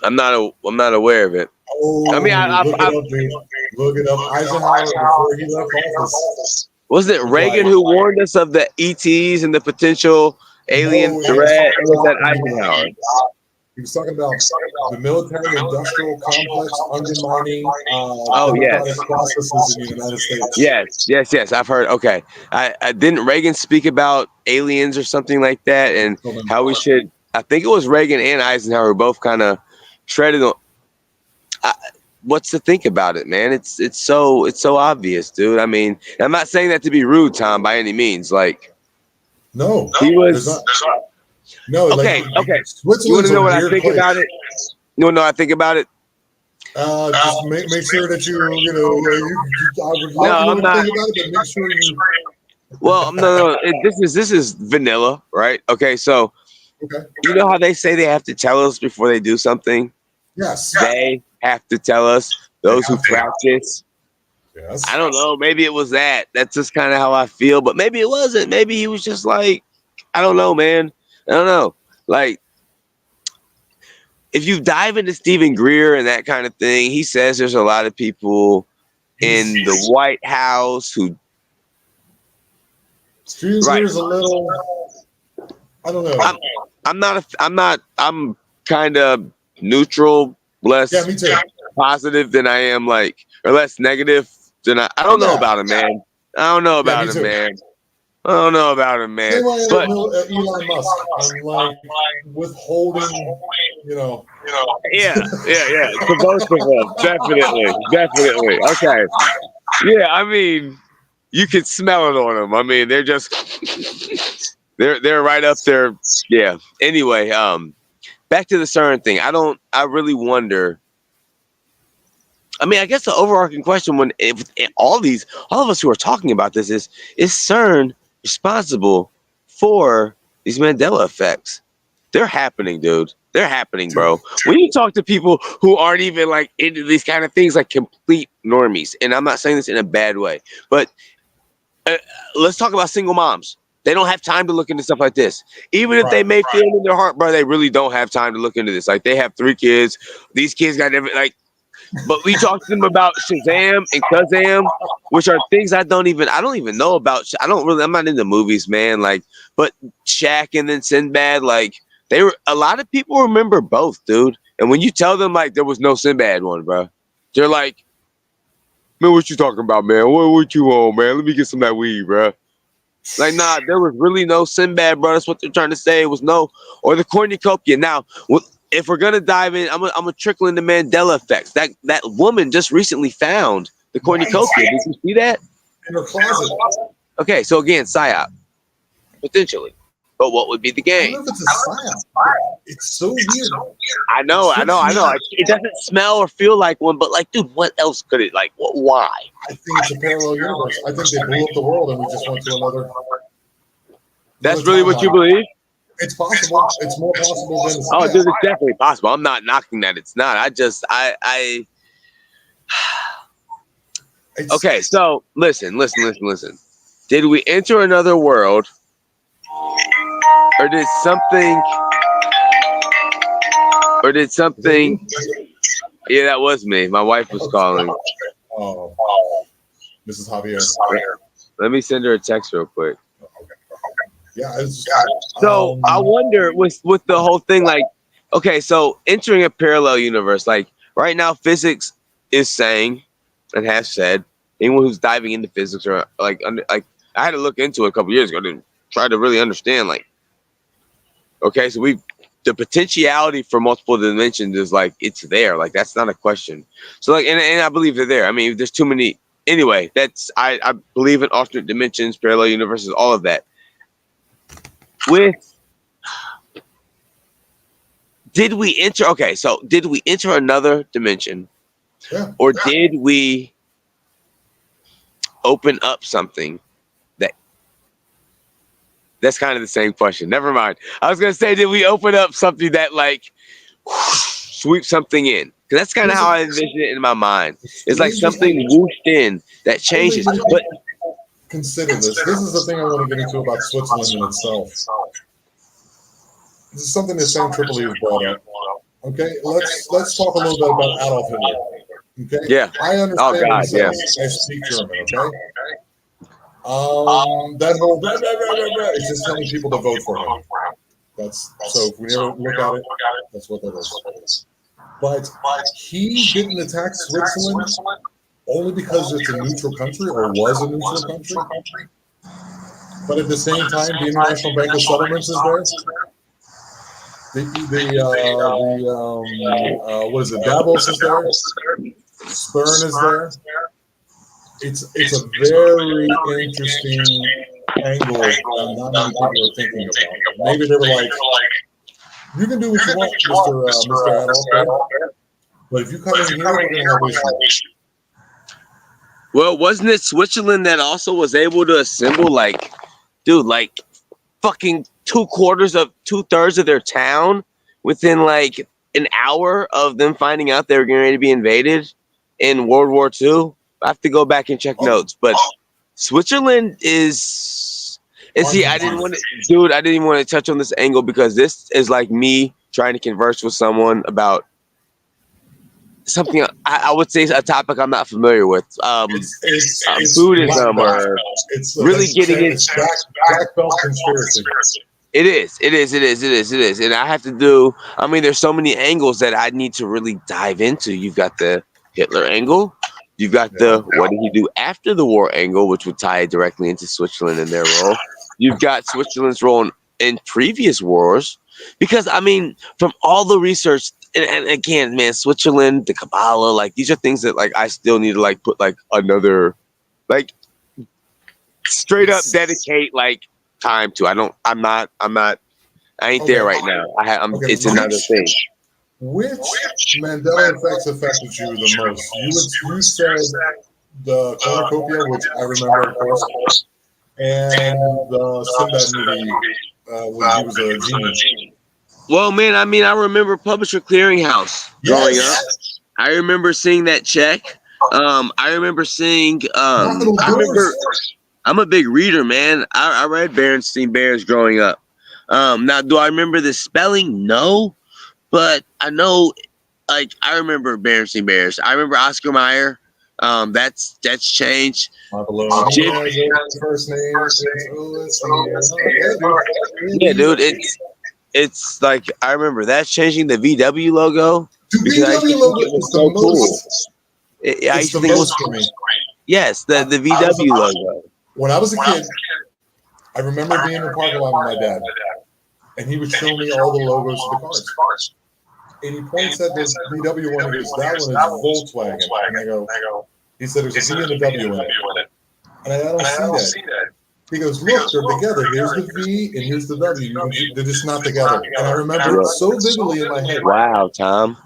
I'm not aware of it. Oh, I mean, look it up, dude. Look it up. Eisenhower before he left office. Was it Reagan who warned us of the ETs and the potential alien threat? Or was that Eisenhower? He was talking about the military-industrial complex undermining democratic processes in the United States. Yes. I've heard. Okay, I didn't Reagan speak about aliens or something like that, and how we should. I think it was Reagan and Eisenhower who both kind of treaded on. What's to think about it, man? It's so obvious, dude. I mean, I'm not saying that to be rude, Tom, by any means. Like, no, he was. No. Okay. Like, You want to know what I think about it? You want to know what I think about it? Just make sure that you I would love to know what you think about it, but make sure you. Well, no. This is vanilla, right? Okay, so you know how they say they have to tell us before they do something? Yes. They have to tell us, those who practice. Yes. I don't know. Maybe it was that. That's just kind of how I feel. But maybe it wasn't. Maybe he was just like, I don't know, man. I don't know. Like, if you dive into Stephen Greer and that kind of thing, he says there's a lot of people in the White House who. Stephen Greer's a little. I don't know. I'm kind of neutral, less me too. positive than I am, like, or less negative than I don't know about him, man. I don't know about him, man. I don't know about him, man. But Elon Musk, I'm like withholding, Yeah. To both of them, definitely. Okay. Yeah, I mean, you can smell it on them. I mean, they're just they're right up there. Yeah. Anyway, back to the CERN thing. I really wonder. I mean, I guess the overarching question all of us who are talking about this is CERN responsible for these Mandela effects? They're happening, dude. They're happening, bro. When you talk to people who aren't even like into these kind of things, like complete normies, and I'm not saying this in a bad way, but let's talk about single moms. They don't have time to look into stuff like this. Even if they may feel in their heart, bro, they really don't have time to look into this. Like, they have 3 kids. These kids got every, like, but we talk to them about Shazam and Kazam, which are things I don't even know about. I'm not into movies, man. Like, but Shaq and then Sinbad, like, a lot of people remember both, dude. And when you tell them, like, there was no Sinbad one, bro, they're like, man, what you talking about, man? What you on, man? Let me get some of that weed, bro. Like, nah, there was really no Sinbad, bro. That's what they're trying to say. It was or the cornucopia. Now, if we're gonna dive in, I'm gonna trickle into Mandela effects. That woman just recently found the cornucopia. Did you see that? In her closet. Okay, so again, psyop, potentially. But what would be the game? I don't know if it's a psyop. It's so weird. I know. It doesn't smell or feel like one, but like, dude, what else could it like? Why? I think it's a parallel universe. I think they blew up the world and we just went to another. That's really what you believe? It's possible. It's more possible than it's dude, it's definitely possible. I'm not knocking that. It's not. Okay, so listen. Did we enter another world? Or did something? Yeah, that was me. My wife was calling. Oh, Mrs. Javier. Let me send her a text real quick. Yeah. So I wonder with the whole thing, like, okay, so entering a parallel universe, like right now, physics is saying and has said, anyone who's diving into physics or like I had to look into it a couple years ago to try to really understand, like, okay, so the potentiality for multiple dimensions is like, it's there. Like, that's not a question. So like, and I believe they're there. I mean, there's too many. Anyway, I believe in alternate dimensions, parallel universes, all of that. Did we enter another dimension? Yeah. Or did we open up something that's kind of the same question. Never mind. I was going to say, did we open up something that like sweep something in? Because that's kind of how I envision it in my mind. It's like Strangest something thing- whooshed in that changes. Only But consider this. This is the thing I want to get into about Switzerland in itself. This is something that Sam Tripoli has brought up. Okay, let's talk a little bit about Adolf Hitler. Okay, yeah. I understand Oh, what God, he says. I speak German. Okay, that whole it's just telling people to vote for him. That's so. If we ever look at it, that's what that is. But he didn't attack Switzerland only because it's a neutral country or was a neutral country. But at the same time, the International Bank of Settlements is there. What is it? Davos is there. CERN is there. It's a very interesting angle that not many people are thinking about. Maybe they were like, "You can do what you want, Mr. Adolf, but if you come in here, we're going to have issues." Well, wasn't it Switzerland that also was able to assemble, like, dude, like fucking 2/3 of their town within like an hour of them finding out they were getting ready to be invaded in World War II? I have to go back and check notes, but Switzerland is. And see, I didn't even want to touch on this angle because this is like me trying to converse with someone about something I would say a topic I'm not familiar with. It's Buddhism or really getting into black belt conspiracy. It is. And I have to do, I mean, there's so many angles that I need to really dive into. You've got the Hitler angle. You've got the what did he do after the war angle, which would tie directly into Switzerland and their role. You've got Switzerland's role in previous wars. Because, I mean, from all the research, and again, man, Switzerland, the Kabbalah, like, these are things that, like, I still need to, like, put, like, another, like, straight up dedicate, like, time to. I ain't there right now. It's another thing. Which Mandela effects affected you the most? You said the cornucopia, which I remember, of course, and the Sinbad movie when he was a genie. Well, man, I mean, I remember Publisher Clearinghouse growing up. I remember seeing that check. I remember seeing. I'm a big reader, man. I read Berenstain Bears growing up. Now, do I remember the spelling? No, but I know, like, I remember Berenstain Bears. I remember Oscar Mayer. That's changed. First name. Yeah, dude. It's like I remember that's changing the VW logo. The VW logo is so cool. It's the most for me. Yes, the VW logo. When I was a kid, I remember being in the parking lot with my dad, and he would show me all the logos of the cars. And he points at this VW one and goes, "That one is Volkswagen." And I go, he said, "There's a V and a W in it." And I don't see that. He goes, "Look, they're together. Here's the V and here's the W. They're just not together." And I remember it so vividly in my head. Wow, Tom.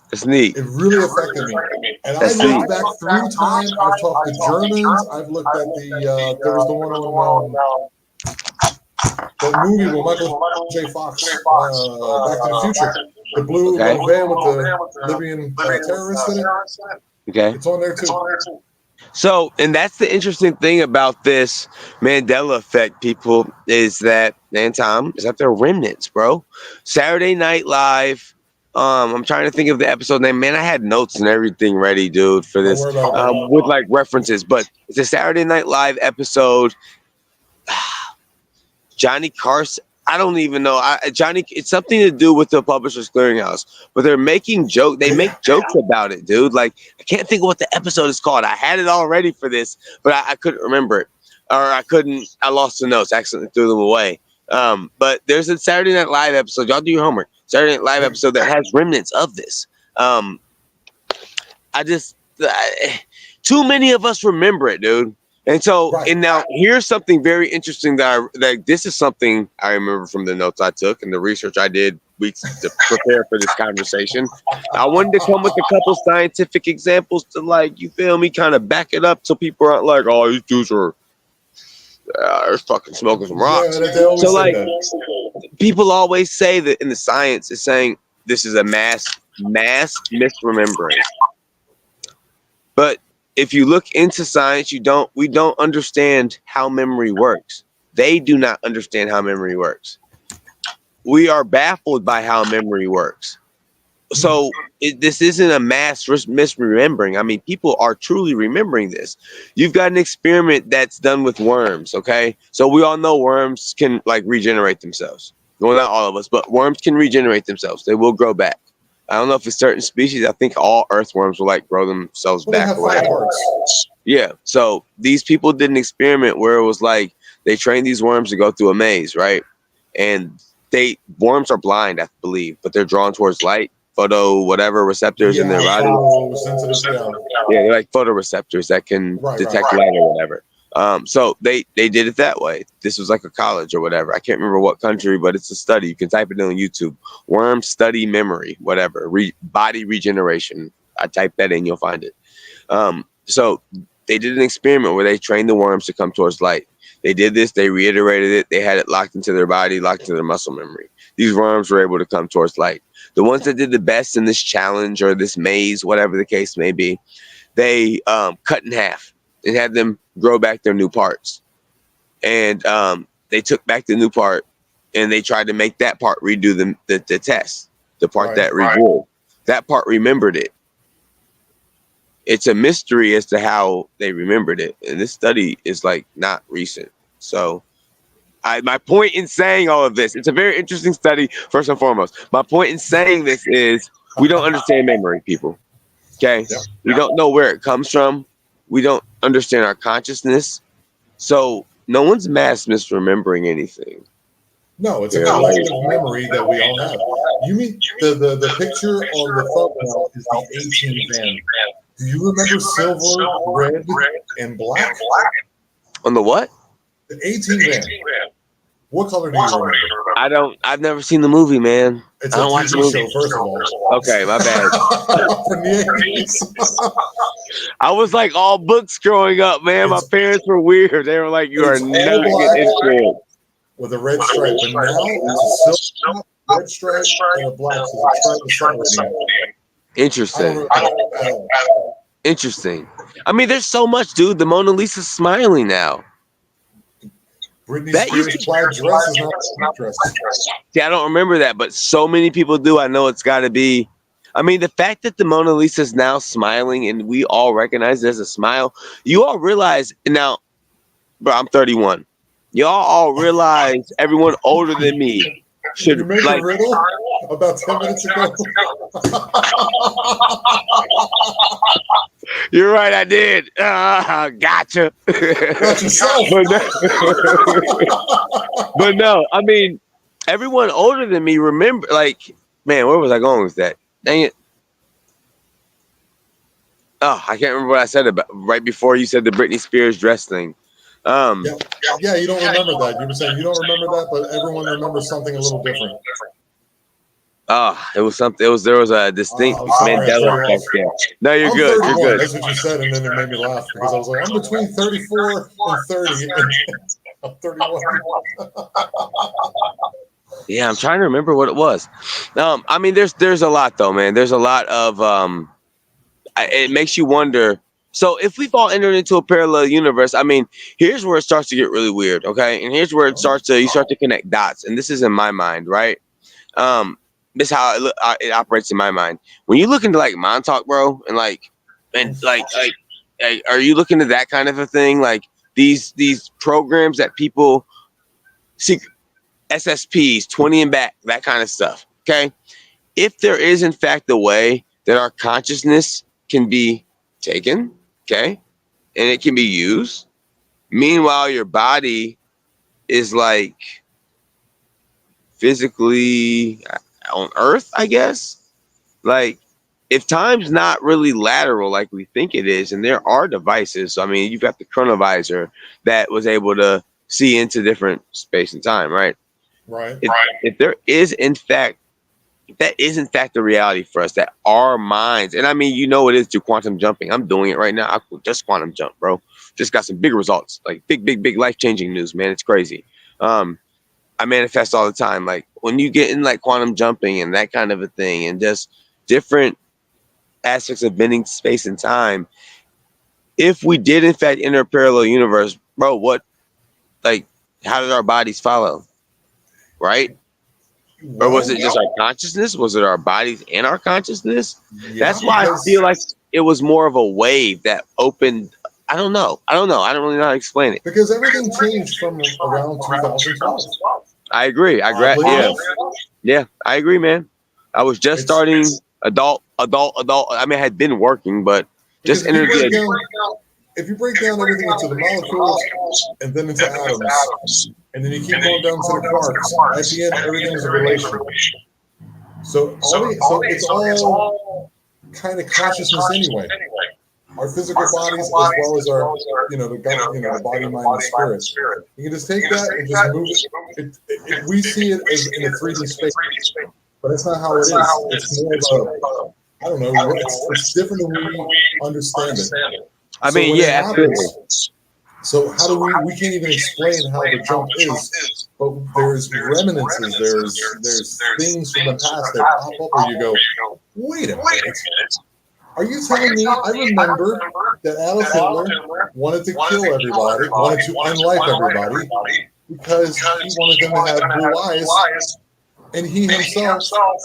That's neat. It really affected me. And I looked back through time. I've talked to Germans. I've looked at there was the one on that movie with Michael J. Fox, Back to the Future. The blue van with the Libyan terrorists in it. Okay. It's on there too. So, and that's the interesting thing about this Mandela Effect, people, is that, and Tom, is that they're remnants, bro. Saturday Night Live. I'm trying to think of the episode name. Man, I had notes and everything ready, dude, for this, with like references. But it's a Saturday Night Live episode. Johnny Carson. I don't even know. Johnny, it's something to do with the Publishers Clearinghouse, but they're making joke. They make jokes about it, dude. Like, I can't think of what the episode is called. I had it all ready for this, but I couldn't remember it, or I lost the notes. Accidentally threw them away. But there's a Saturday Night Live episode. Y'all do your homework. Saturday Night Live episode that has remnants of this. Too many of us remember it, dude. And so, and now here's something very interesting that this is something I remember from the notes I took and the research I did weeks to prepare for this conversation. I wanted to come with a couple scientific examples to, like, you feel me, kind of back it up so people aren't like, oh, these dudes are they're fucking smoking some rocks. So, like, people always say that in the science is saying this is a mass mass misremembering. But if you look into science, we don't understand how memory works. They do not understand how memory works. We are baffled by how memory works. So this isn't a mass misremembering. I mean, people are truly remembering this. You've got an experiment that's done with worms, okay? So we all know worms can like regenerate themselves. Well, not all of us, but worms can regenerate themselves. They will grow back. I don't know if it's certain species. I think all earthworms will like grow themselves back. They have 5 parts. Yeah. So these people did an experiment where it was like they trained these worms to go through a maze, right? And worms are blind, I believe, but they're drawn towards light, photo, whatever receptors in their body. Yeah, they're like photoreceptors that can detect light or whatever. So they did it that way. This was like a college or whatever. I can't remember what country, but it's a study. You can type it in on YouTube. Worms study memory, whatever. Body regeneration. I type that in, you'll find it. So they did an experiment where they trained the worms to come towards light. They did this. They reiterated it. They had it locked into their body, locked into their muscle memory. These worms were able to come towards light. The ones that did the best in this challenge or this maze, whatever the case may be, they cut in half and had them grow back their new parts. And they took back the new part and they tried to make that part redo the test, the part that regrew. That part remembered it. It's a mystery as to how they remembered it. And this study is like not recent. So my point in saying all of this, it's a very interesting study, first and foremost. My point in saying this is we don't understand memory, people. Okay? Yep. We don't know where it comes from. We don't understand our consciousness. So no one's mass misremembering anything. No, it's a collective memory that we all have. You mean the picture on the thumbnail is the 18 van. Do you remember silver, red, and black? On the what? The 18 van. What color do you remember? I've never seen the movie, man. It's I don't watch the movie. Show, first of all. Okay, my bad. From the 80s. I was like all books growing up, man. My parents were weird. They were like, you are not getting with a red stripe. But now it's a silver, red stripe, and a black. So the stripe is separating. Interesting. Interesting. I mean, there's so much, dude. The Mona Lisa's smiling now. Britney Spears' plaid dress is not a dress. See, I don't remember that, but so many people do. I know it's got to be. I mean, the fact that the Mona Lisa is now smiling and we all recognize it as a smile, you all realize now, bro, I'm 31. Y'all all realize everyone older than me should you make a riddle about 10 minutes ago. You're right, I did. Gotcha. Got yourself. But no, I mean, everyone older than me remember, like, man, where was I going with that? Dang it. Oh, I can't remember what I said about right before you said the Britney Spears dress thing. Yeah, you don't remember that. You were saying you don't remember that, but everyone remembers something a little different. It was something. There was a distinct Mandela Effect there. No, you're good. You're good. That's what you said, and then it made me laugh because I was like, I'm between 34 and 30. And I'm 31. Yeah, I'm trying to remember what it was. I mean, there's a lot though, man. There's a lot of it makes you wonder. So if we've all entered into a parallel universe, I mean, here's where it starts to get really weird, okay? And here's where you start to connect dots, and this is in my mind, right? This is how it operates in my mind. When you look into like Montauk, bro, and are you looking at that kind of a thing? Like these programs that people seek, SSPs, 20 and back, that kind of stuff, okay? If there is in fact a way that our consciousness can be taken, okay, and it can be used, meanwhile your body is like physically on Earth, I guess. Like if time's not really lateral like we think it is, and there are devices, I mean, you've got the chronovisor that was able to see into different space and time, right? Right. If there is in fact, that is in fact the reality for us, that our minds, and I mean, you know, it is through quantum jumping. I'm doing it right now. I just quantum jump, bro. Just got some big results, like big life-changing news, man. It's crazy. I manifest all the time. Like when you get in like quantum jumping and that kind of a thing, and just different aspects of bending space and time. If we did in fact enter a parallel universe, bro, what, like, how did our bodies follow? Right? Or was it just our consciousness? Was it our bodies and our consciousness? Yeah, That's why I feel like it was more of a wave that opened. I don't know. I don't really know how to explain it. Because everything changed from around 2012. I agree. Yeah, I agree, man. I was just starting adult. I mean, I had been working, but just entered the. If you break down everything into the molecules and then into atoms, and then you keep going down to the quarks, at the end, everything is a relation. So it's all kind of consciousness anyway. Our physical bodies, as well as our, the body, mind, and spirit. You can just take that and just move it. We see it as in a 3D space, but that's not how it is. It's more of a, I don't know. It's different than we understand it. I mean, yeah, absolutely. So how do we can't even explain how the jump is, but there's reminiscences, there's things from the past that pop up where you go, wait a minute. Are you telling me I remember that Adolf Hitler wanted to kill everybody, wanted to unlife everybody, because he wanted them to have blue eyes, and he himself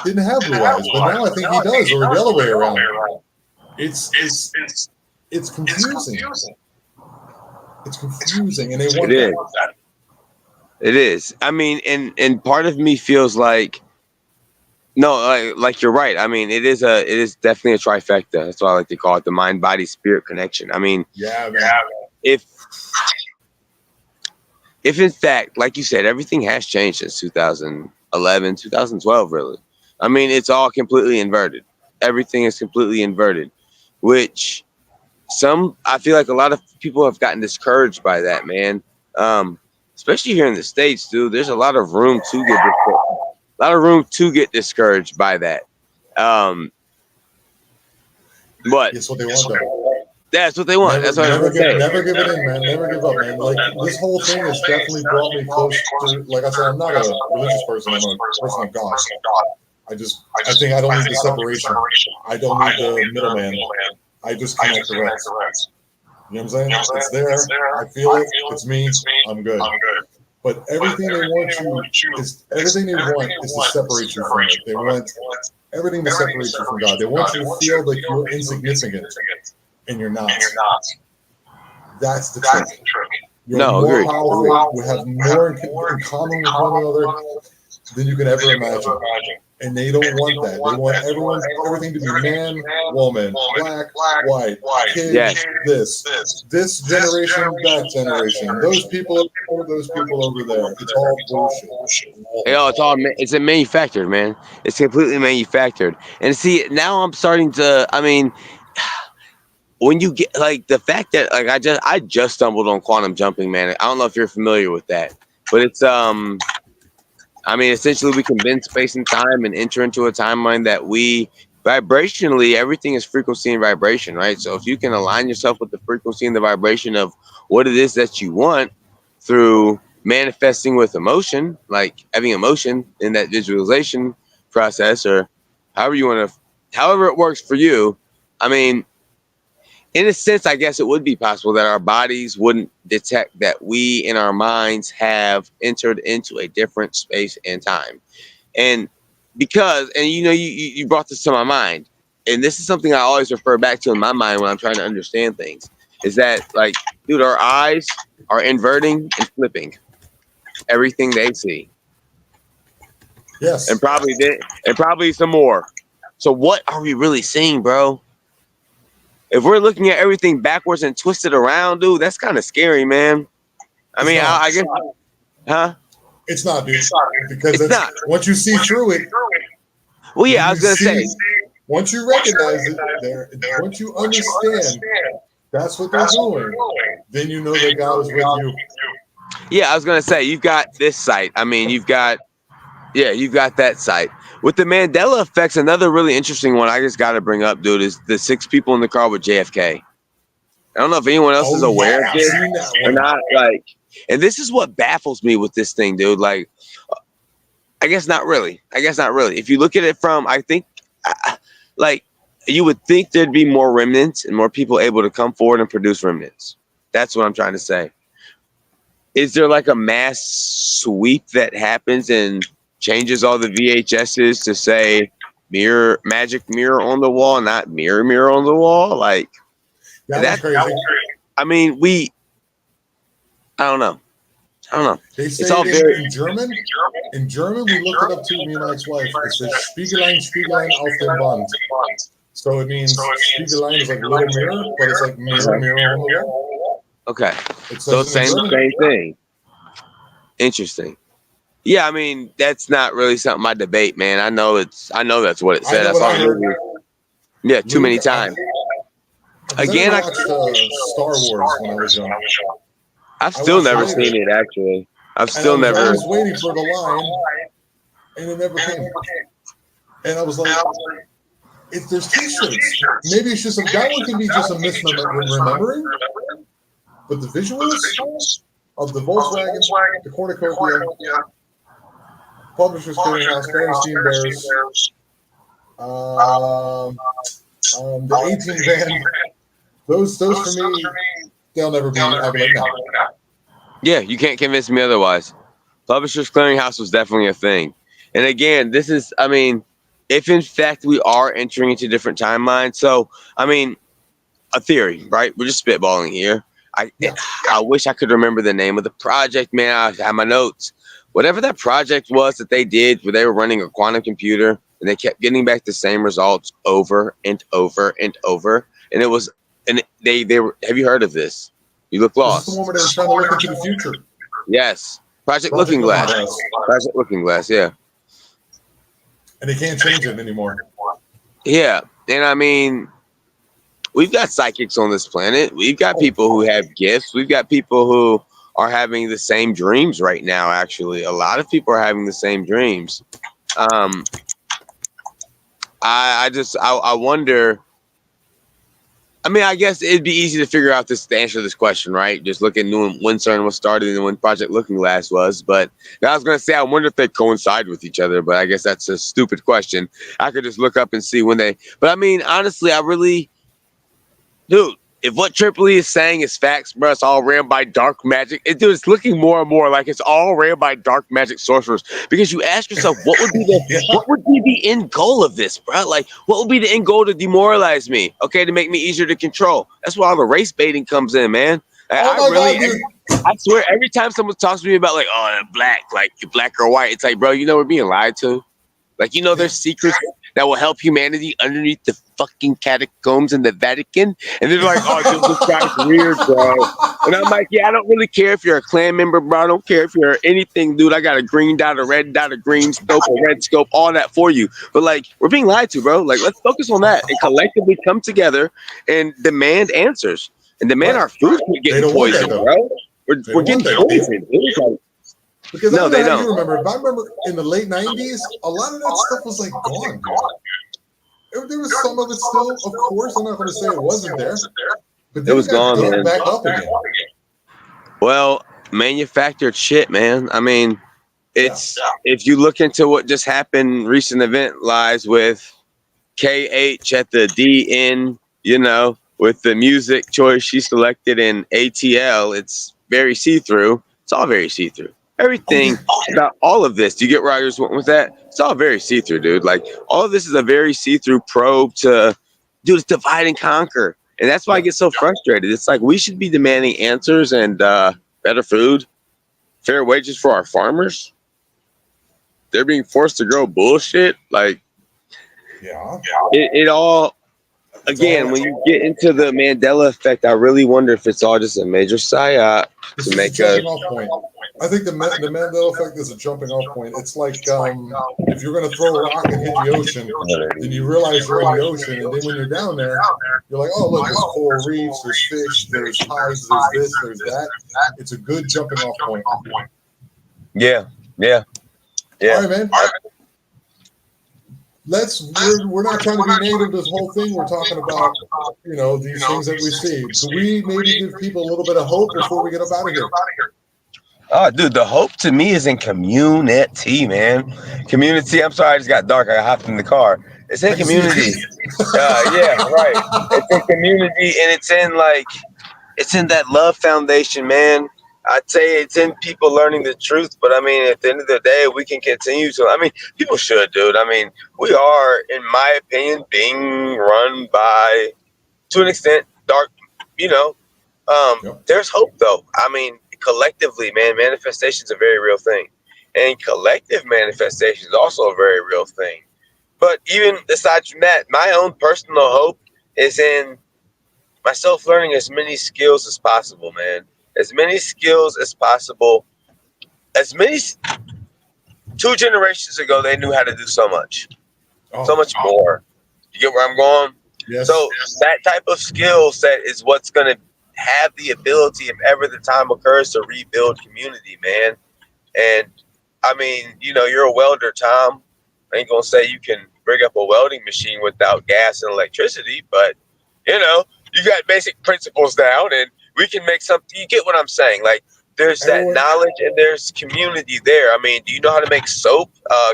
didn't have blue eyes, but now I think he does, or the other way around. It's confusing. It's confusing, and they want that. It is. I mean, and part of me feels like, no, like you're right. I mean, it is definitely a trifecta. That's why I like to call it the mind, body, spirit connection. I mean, if in fact, like you said, everything has changed since 2011, 2012, really. I mean, it's all completely inverted. Everything is completely inverted, which I feel like a lot of people have gotten discouraged by that, man. Especially here in the States, dude. There's a lot of room to get discouraged by that. But that's what they want, though. That's what they want. That's what never give it in, man. Never give up, man. Like, this whole thing has definitely brought me closer to, like I said, I'm not a religious person. I'm a person of God. I think I don't need the separation. I don't need the middleman. I just connect the rest. You know what I'm saying? It's there. I feel it. It's me. I'm good. But everything they want is to separate you from it. They want everything to separate you from God. They want you to feel like you're insignificant, and you're not. That's the trick. You're more powerful. You have more in common with one another than you can ever imagine. And they don't want that. They want everything to be man, woman, black, white, kid, this generation, that generation, those people over there. It's all bullshit. It's a manufactured, man. It's completely manufactured. And see, now I'm starting to, I mean, when you get, like, the fact that, like, I just stumbled on quantum jumping, man. I don't know if you're familiar with that, but it's I mean, essentially, we can bend space and time and enter into a timeline that vibrationally, everything is frequency and vibration, right? So if you can align yourself with the frequency and the vibration of what it is that you want through manifesting with emotion, like having emotion in that visualization process, or however it works for you, I mean, in a sense, I guess it would be possible that our bodies wouldn't detect that we in our minds have entered into a different space and time. And because, and you brought this to my mind, and this is something I always refer back to in my mind when I'm trying to understand things, is that, like, dude, our eyes are inverting and flipping everything they see. Yes. And probably some more. So what are we really seeing, bro? If we're looking at everything backwards and twisted around, dude, that's kind of scary, man. I mean, I guess, huh? It's not, dude. Because it's not. Once you see through it. Well, yeah, I was going to say. Once you recognize it, once you understand that's what they're doing, then you know that God is with you. Yeah, I was going to say, you've got this site. I mean, you've got that site. With the Mandela Effect's another really interesting one I just got to bring up, dude, is the 6 people in the car with JFK. I don't know if anyone else is aware of this or not. Like, and this is what baffles me with this thing, dude. Like, I guess not really. If you look at it from, I think, like, you would think there'd be more remnants and more people able to come forward and produce remnants. That's what I'm trying to say. Is there like a mass sweep that happens and changes all the VHSs to say magic mirror on the wall, not mirror on the wall? Like, that's crazy. I mean, I don't know. They say it's all in German. In German, we looked it up too, me and my ex-wife. It says Spiegelein auf dem Wand. So it means Spiegelein is like little mirror, but it's like mirror on the wall. Okay. So it's saying the same thing. Interesting. Yeah, I mean, that's not really something I debate, man. I know that's what it said. That's all I heard. Yeah, too many times. Again, I watched Star Wars when I was young. I've still never seen it, actually. I was waiting for the line, and it never came. And I was like, if there's T-shirts, maybe it's just that one can be just a misremembering. But the visuals of the Volkswagen, the cornucopia, Publishers Clearinghouse, Berenstein Bears, the 18 van, those for me, they'll never be. I'll be like, no. Yeah, you can't convince me otherwise. Publishers Clearinghouse was definitely a thing. And again, this is, I mean, if in fact we are entering into different timelines. So, I mean, a theory, right? We're just spitballing here. I wish I could remember the name of the project, man. I have my notes. Whatever that project was that they did, where they were running a quantum computer and they kept getting back the same results over and over and over. And it was, and they were, have you heard of this? You look lost. This is the one where they were trying to look into the future. Yes. Project Looking Glass. Project Looking Glass, yeah. And they can't change it anymore. Yeah. And I mean, we've got psychics on this planet. We've got people who have gifts. We've got people who are having the same dreams right now, actually. A lot of people are having the same dreams. I wonder. I mean, I guess it'd be easy to figure out to answer this question, right? Just look at when CERN was started and when Project Looking Glass was. But I was going to say, I wonder if they coincide with each other, but I guess that's a stupid question. I could just look up and see when they, but I mean, honestly, dude, if what Triple E is saying is facts, bro, it's all ran by dark magic. It's looking more and more like it's all ran by dark magic sorcerers. Because you ask yourself, what would be the end goal of this, bro? Like, what would be the end goal to demoralize me? Okay, to make me easier to control. That's where all the race baiting comes in, man. I swear, every time someone talks to me about like, oh, black, like you're black or white, it's like, bro, you know we're being lied to. Like, you know, there's secrets that will help humanity underneath the fucking catacombs in the Vatican. And they're like, oh, dude, this guy's weird, bro. And I'm like, yeah, I don't really care if you're a clan member, bro. I don't care if you're anything, dude. I got a green dot, a red dot, a green scope, a red scope, all that for you. But, like, we're being lied to, bro. Like, let's focus on that and collectively come together and demand answers. And demand our food from getting poisoned, bro. We're getting poisoned, dude. Because I don't know how you remember, but I remember in the late 90s, a lot of that stuff was like gone. There was some of it still, of course. I'm not going to say it wasn't there, but it was gone, man. Back up again. Well, manufactured shit, man. I mean, it's if you look into what just happened, recent event lies with KH at the DN, you know, with the music choice she selected in ATL, it's very see-through. It's all very see-through. Everything about all of this. Do you get where I just went with that? It's all very see-through, dude. Like, all of this is a very see-through probe to, dude, it's divide and conquer. And that's why I get so frustrated. It's like, we should be demanding answers and better food, fair wages for our farmers. They're being forced to grow bullshit. Like, it all, again, when you get into the Mandela effect, I really wonder if it's all just a major psyop to make us. I think the Mandela effect is a jumping off point. It's like if you're going to throw a rock and hit the ocean, then you realize you're in the ocean, and then when you're down there, you're like, oh, look, there's coral reefs, there's fish, there's tides, there's this, there's that. It's a good jumping off point. Yeah. All right, man. We're not trying to be native this whole thing. We're talking about, you know, these things that we see. So we maybe give people a little bit of hope before we get up out of here. Oh, dude, the hope to me is in community, man. Community. I'm sorry, I just got dark. I hopped in the car. It's I in can see community. Yeah, right. It's in community, and it's in that love foundation, man. I'd say it's in people learning the truth, but I mean, at the end of the day, we can continue to. I mean, people should, dude. I mean, we are, in my opinion, being run by, to an extent, dark. You know, Yep. there's hope, though. I mean, collectively, man, manifestation is a very real thing, and collective manifestation is also a very real thing. But even aside from that, my own personal hope is in myself learning as many skills as possible, man. As many skills as possible. As many 2 generations ago, they knew how to do so Oh, much more. You get where I'm going? yes. So that type of skill set is what's going to have the ability, if ever the time occurs, to rebuild community, man. And I mean, you're a welder, Tom. I ain't gonna say you can bring up a welding machine without gas and electricity, but you know, you got basic principles down, and we can make something. You get what I'm saying? Like, there's that Everyone, knowledge and there's community there. I mean, do you know how to make soap?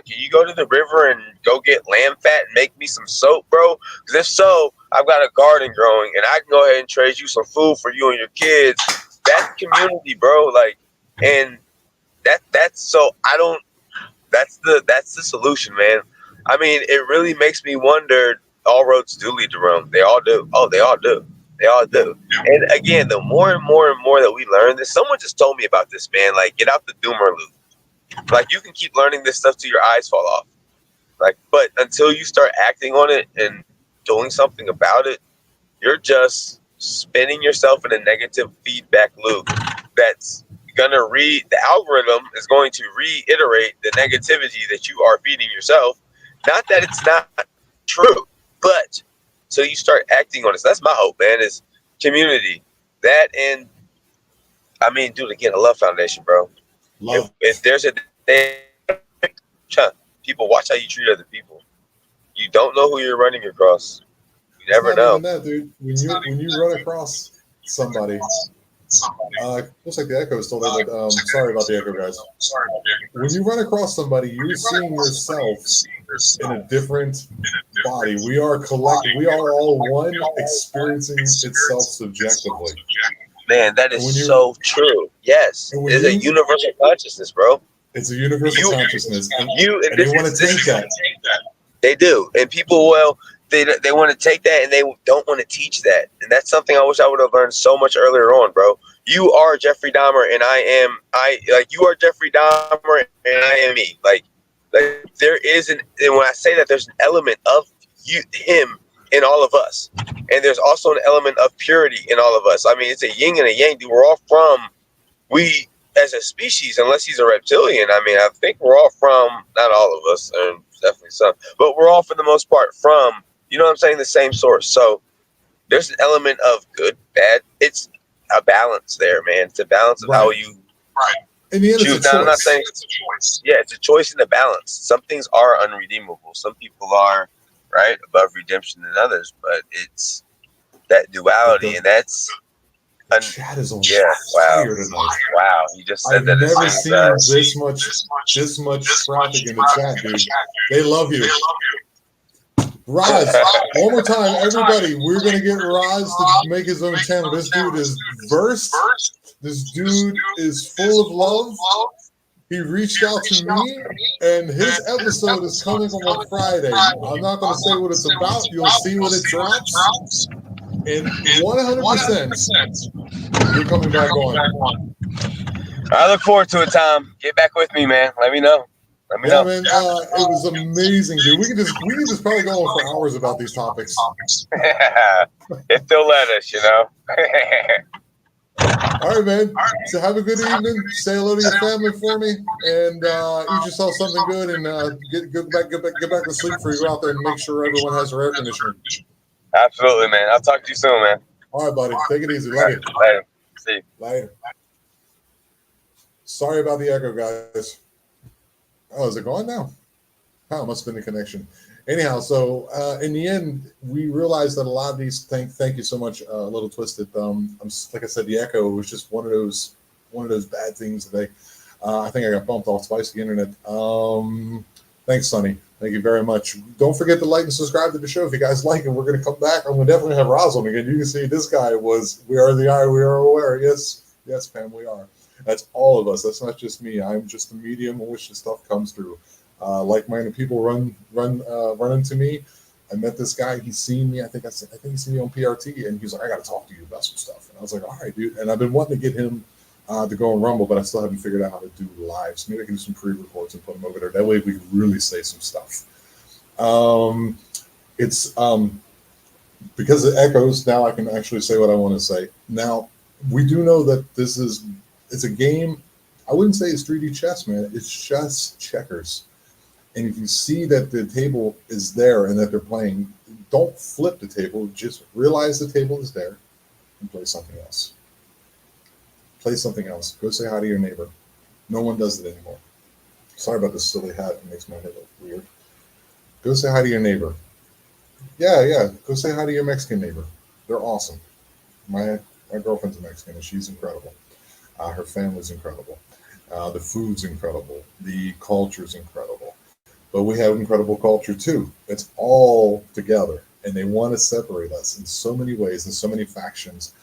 Can you go to the river and go get lamb fat and make me some soap, bro? Because if so, I've got a garden growing, and I can go ahead and trade you some food for you and your kids. That's community, bro. Like, and that's so I don't. That's the solution, man. I mean, it really makes me wonder. All roads do lead to Rome. They all do. Oh, they all do. They all yep. do. And again, the more and more and more that we learn this, someone just told me about this, man. Like, get out the doomer loop. Like, you can keep learning this stuff till your eyes fall off. Like, but until you start acting on it and doing something about it, you're just spinning yourself in a negative feedback loop that's gonna read the algorithm is going to reiterate the negativity that you are feeding yourself. Not that it's not true, but so you start acting on it. So that's my hope, man, is community. That, and I mean, dude, again, a love foundation, bro. Love. If there's a day, people, watch how you treat other people. You don't know who you're running across. You It's never not even know. that, dude. When you run across somebody, looks like the echo is still there, but sorry about the echo, guys. When you run across somebody, you're seeing yourself in a different body. We are all one, experiencing itself subjectively. Man, that is so true. Yes, And when it's a you, universal consciousness, bro. it's a universal consciousness, and This you want to take that. They do, and people, well, they want to take that, and they don't want to teach that, and that's something I wish I would have learned so much earlier on, bro. You are Jeffrey Dahmer, and you are Jeffrey Dahmer, and I am me. Like there is and when I say that, there's an element of him in all of us, and there's also an element of purity in all of us. I mean, it's a yin and a yang, dude. We're all we as a species, unless he's a reptilian. I mean, I think we're all from, not all of us, and definitely some, but we're all for the most part from, you know what I'm saying, the same source. So there's an element of good, bad. It's a balance there, man. It's a balance of how you In the end, choose. it's a choice. Now, I'm not saying it's a choice. Yeah, it's a choice and a balance. Some things are unredeemable. Some people are right above redemption than others, but it's that duality, and that's chat is on wow. fire tonight. Wow, you just said I've that. never seen this much traffic in the chat, dude. They love you. Raz, one more time, everybody. We're gonna get Raz to make his own channel. This dude is versed. This dude is full of love. He reached out to me, and his episode is coming on Friday. I'm not gonna say what it's about. You'll see when it drops. And 100%, you're coming back on. I look forward to it, Tom. Get back with me, man. Let me know. Yeah, man, it was amazing, dude. We could just probably go on for hours about these topics. If they'll let us, All right, man. So have a good evening. Say hello to your family for me, and eat yourself something good, and get back to sleep before you go out there and make sure everyone has their air conditioning. Absolutely, man. I'll talk to you soon, man. All right, buddy. Take it easy. Love you. Later. See you. Later. Sorry about the echo, guys. Oh, is it gone now? Oh, it must have been the connection. Anyhow, so in the end, we realized that a lot of these. Thank you so much, Little Twisted. Like I said, the echo was just one of those one of those bad things today. I think I got bumped off twice the internet. Thanks, Sonny. Thank you very much. Don't forget to like and subscribe to the show if you guys like it. We're going to come back. I'm going to definitely have Ras on again. You can see this guy was, we are the eye, we are aware. Yes, fam, we are. That's all of us. That's not just me. I'm just a medium in which the stuff comes through. Like-minded people run into me. I met this guy. He's seen me. I think he's seen me on PRT, and he's like, I got to talk to you about some stuff. And I was like, all right, dude. And I've been wanting to get him to go on Rumble, but I still haven't figured out how to do lives. Maybe I can do some pre-records and put them over there. That way we can really say some stuff. It's because it echoes. Now I can actually say what I want to say. Now we do know that it's a game. I wouldn't say it's 3D chess, man. It's just checkers. And if you see that the table is there and that they're playing, don't flip the table. Just realize the table is there and play something else. Play something else. Go say hi to your neighbor. No one does it anymore. Sorry about this silly hat. It makes my head look weird. Go say hi to your neighbor. Yeah. Go say hi to your Mexican neighbor. They're awesome. My girlfriend's a Mexican and she's incredible. Her family's incredible. The food's incredible. The culture's incredible. But we have incredible culture too. It's all together. And they want to separate us in so many ways, in so many factions.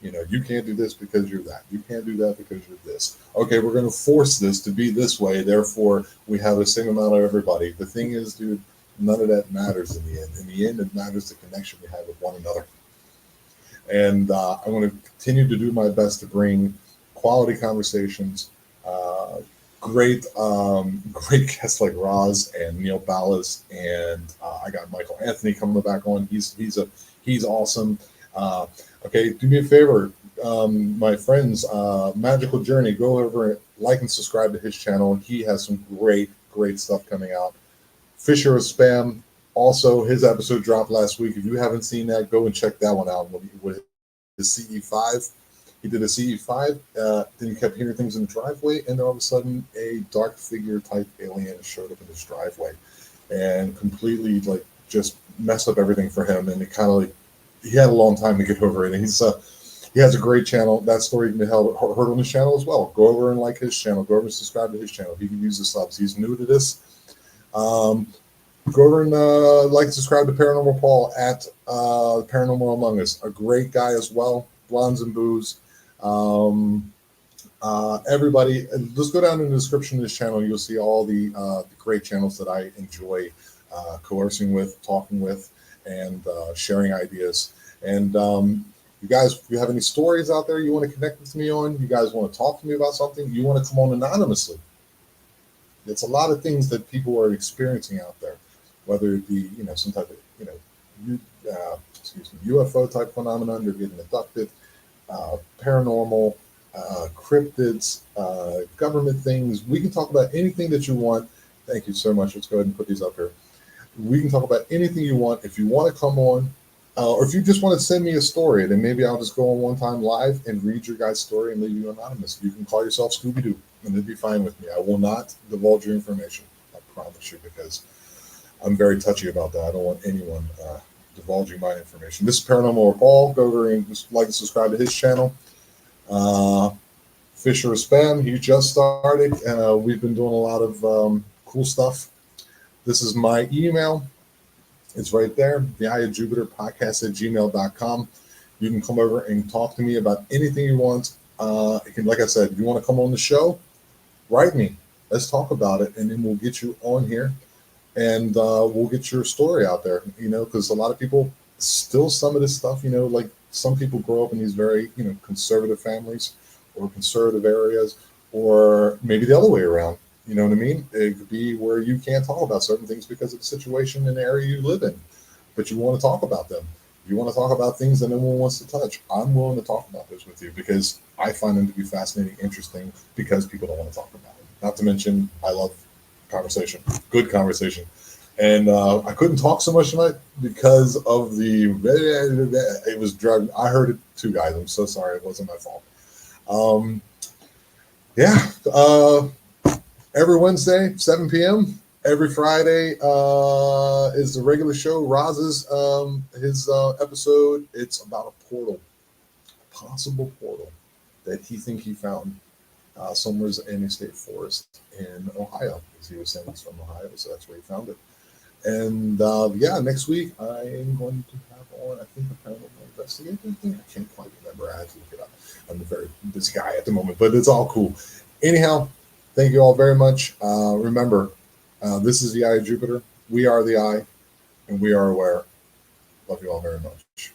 You know, you can't do this because you're that. You can't do that because you're this. Okay, we're going to force this to be this way. Therefore, we have the same amount of everybody. The thing is, dude, none of that matters in the end. In the end, it matters the connection we have with one another. And I want to continue to do my best to bring quality conversations, great guests like Ras and Neil Ballas, and I got Michael Anthony coming back on. He's awesome. Okay, do me a favor, my friends, Magical Journey, go over and like and subscribe to his channel. He has some great stuff coming out. Fisher of Spam, also his episode dropped last week. If you haven't seen that, go and check that one out with his CE5. He did a CE5, then he kept hearing things in the driveway, and then all of a sudden a dark figure type alien showed up in his driveway and completely like just messed up everything for him. And it kind of like, he had a long time to get over it. And he has a great channel. That story can be heard on his channel as well. Go over and like his channel. Go over and subscribe to his channel. He can use the subs. He's new to this. Go over and like and subscribe to Paranormal Paul at Paranormal Amoung Us. A great guy as well. Blondes and Booze. Everybody, just go down in the description of this channel. You'll see all the great channels that I enjoy coercing with, talking with, and sharing ideas. And you guys, if you have any stories out there you want to connect with me on, you guys want to talk to me about something, you want to come on anonymously. It's a lot of things that people are experiencing out there, whether it be some type of UFO type phenomenon, they're getting abducted, paranormal, cryptids, government things. We can talk about anything that you want. Thank you so much. Let's go ahead and put these up here. We can talk about anything you want. If you want to come on, or if you just want to send me a story, then maybe I'll just go on one time live and read your guy's story and leave you anonymous. You can call yourself Scooby-Doo, and it'll be fine with me. I will not divulge your information. I promise you, because I'm very touchy about that. I don't want anyone divulging my information. This is Paranormal Paul. Go over and just like and subscribe to his channel. Fisher of Spam, he just started. We've been doing a lot of cool stuff. This is my email. It's right there, the Eye of Jupiter podcast at gmail.com. You can come over and talk to me about anything you want. Like I said, if you want to come on the show, write me. Let's talk about it, and then we'll get you on here, and we'll get your story out there, because a lot of people still, some of this stuff, like some people grow up in these very, conservative families or conservative areas, or maybe the other way around. You know what I mean? It could be where you can't talk about certain things because of the situation in the area you live in, but you want to talk about them. You want to talk about things that no one wants to touch. I'm willing to talk about those with you because I find them to be fascinating, interesting, because people don't want to talk about it. Not to mention, I love conversation, good conversation. And I couldn't talk so much tonight because of it was drug. I heard it too, guys. I'm so sorry. It wasn't my fault. Every Wednesday, 7 p.m. Every Friday is the regular show. Ras's his episode. It's about a portal, a possible portal that he found somewhere in a state forest in Ohio. As he was saying, he's from Ohio, so that's where he found it. And yeah, next week I am going to have on, I think, a paranormal investigator thing. I can't quite remember. I had to look it up. I'm a very busy guy at the moment, but it's all cool. Anyhow, thank you all very much. Remember, this is the Eye of Jupiter. We are the Eye, and we are aware. Love you all very much.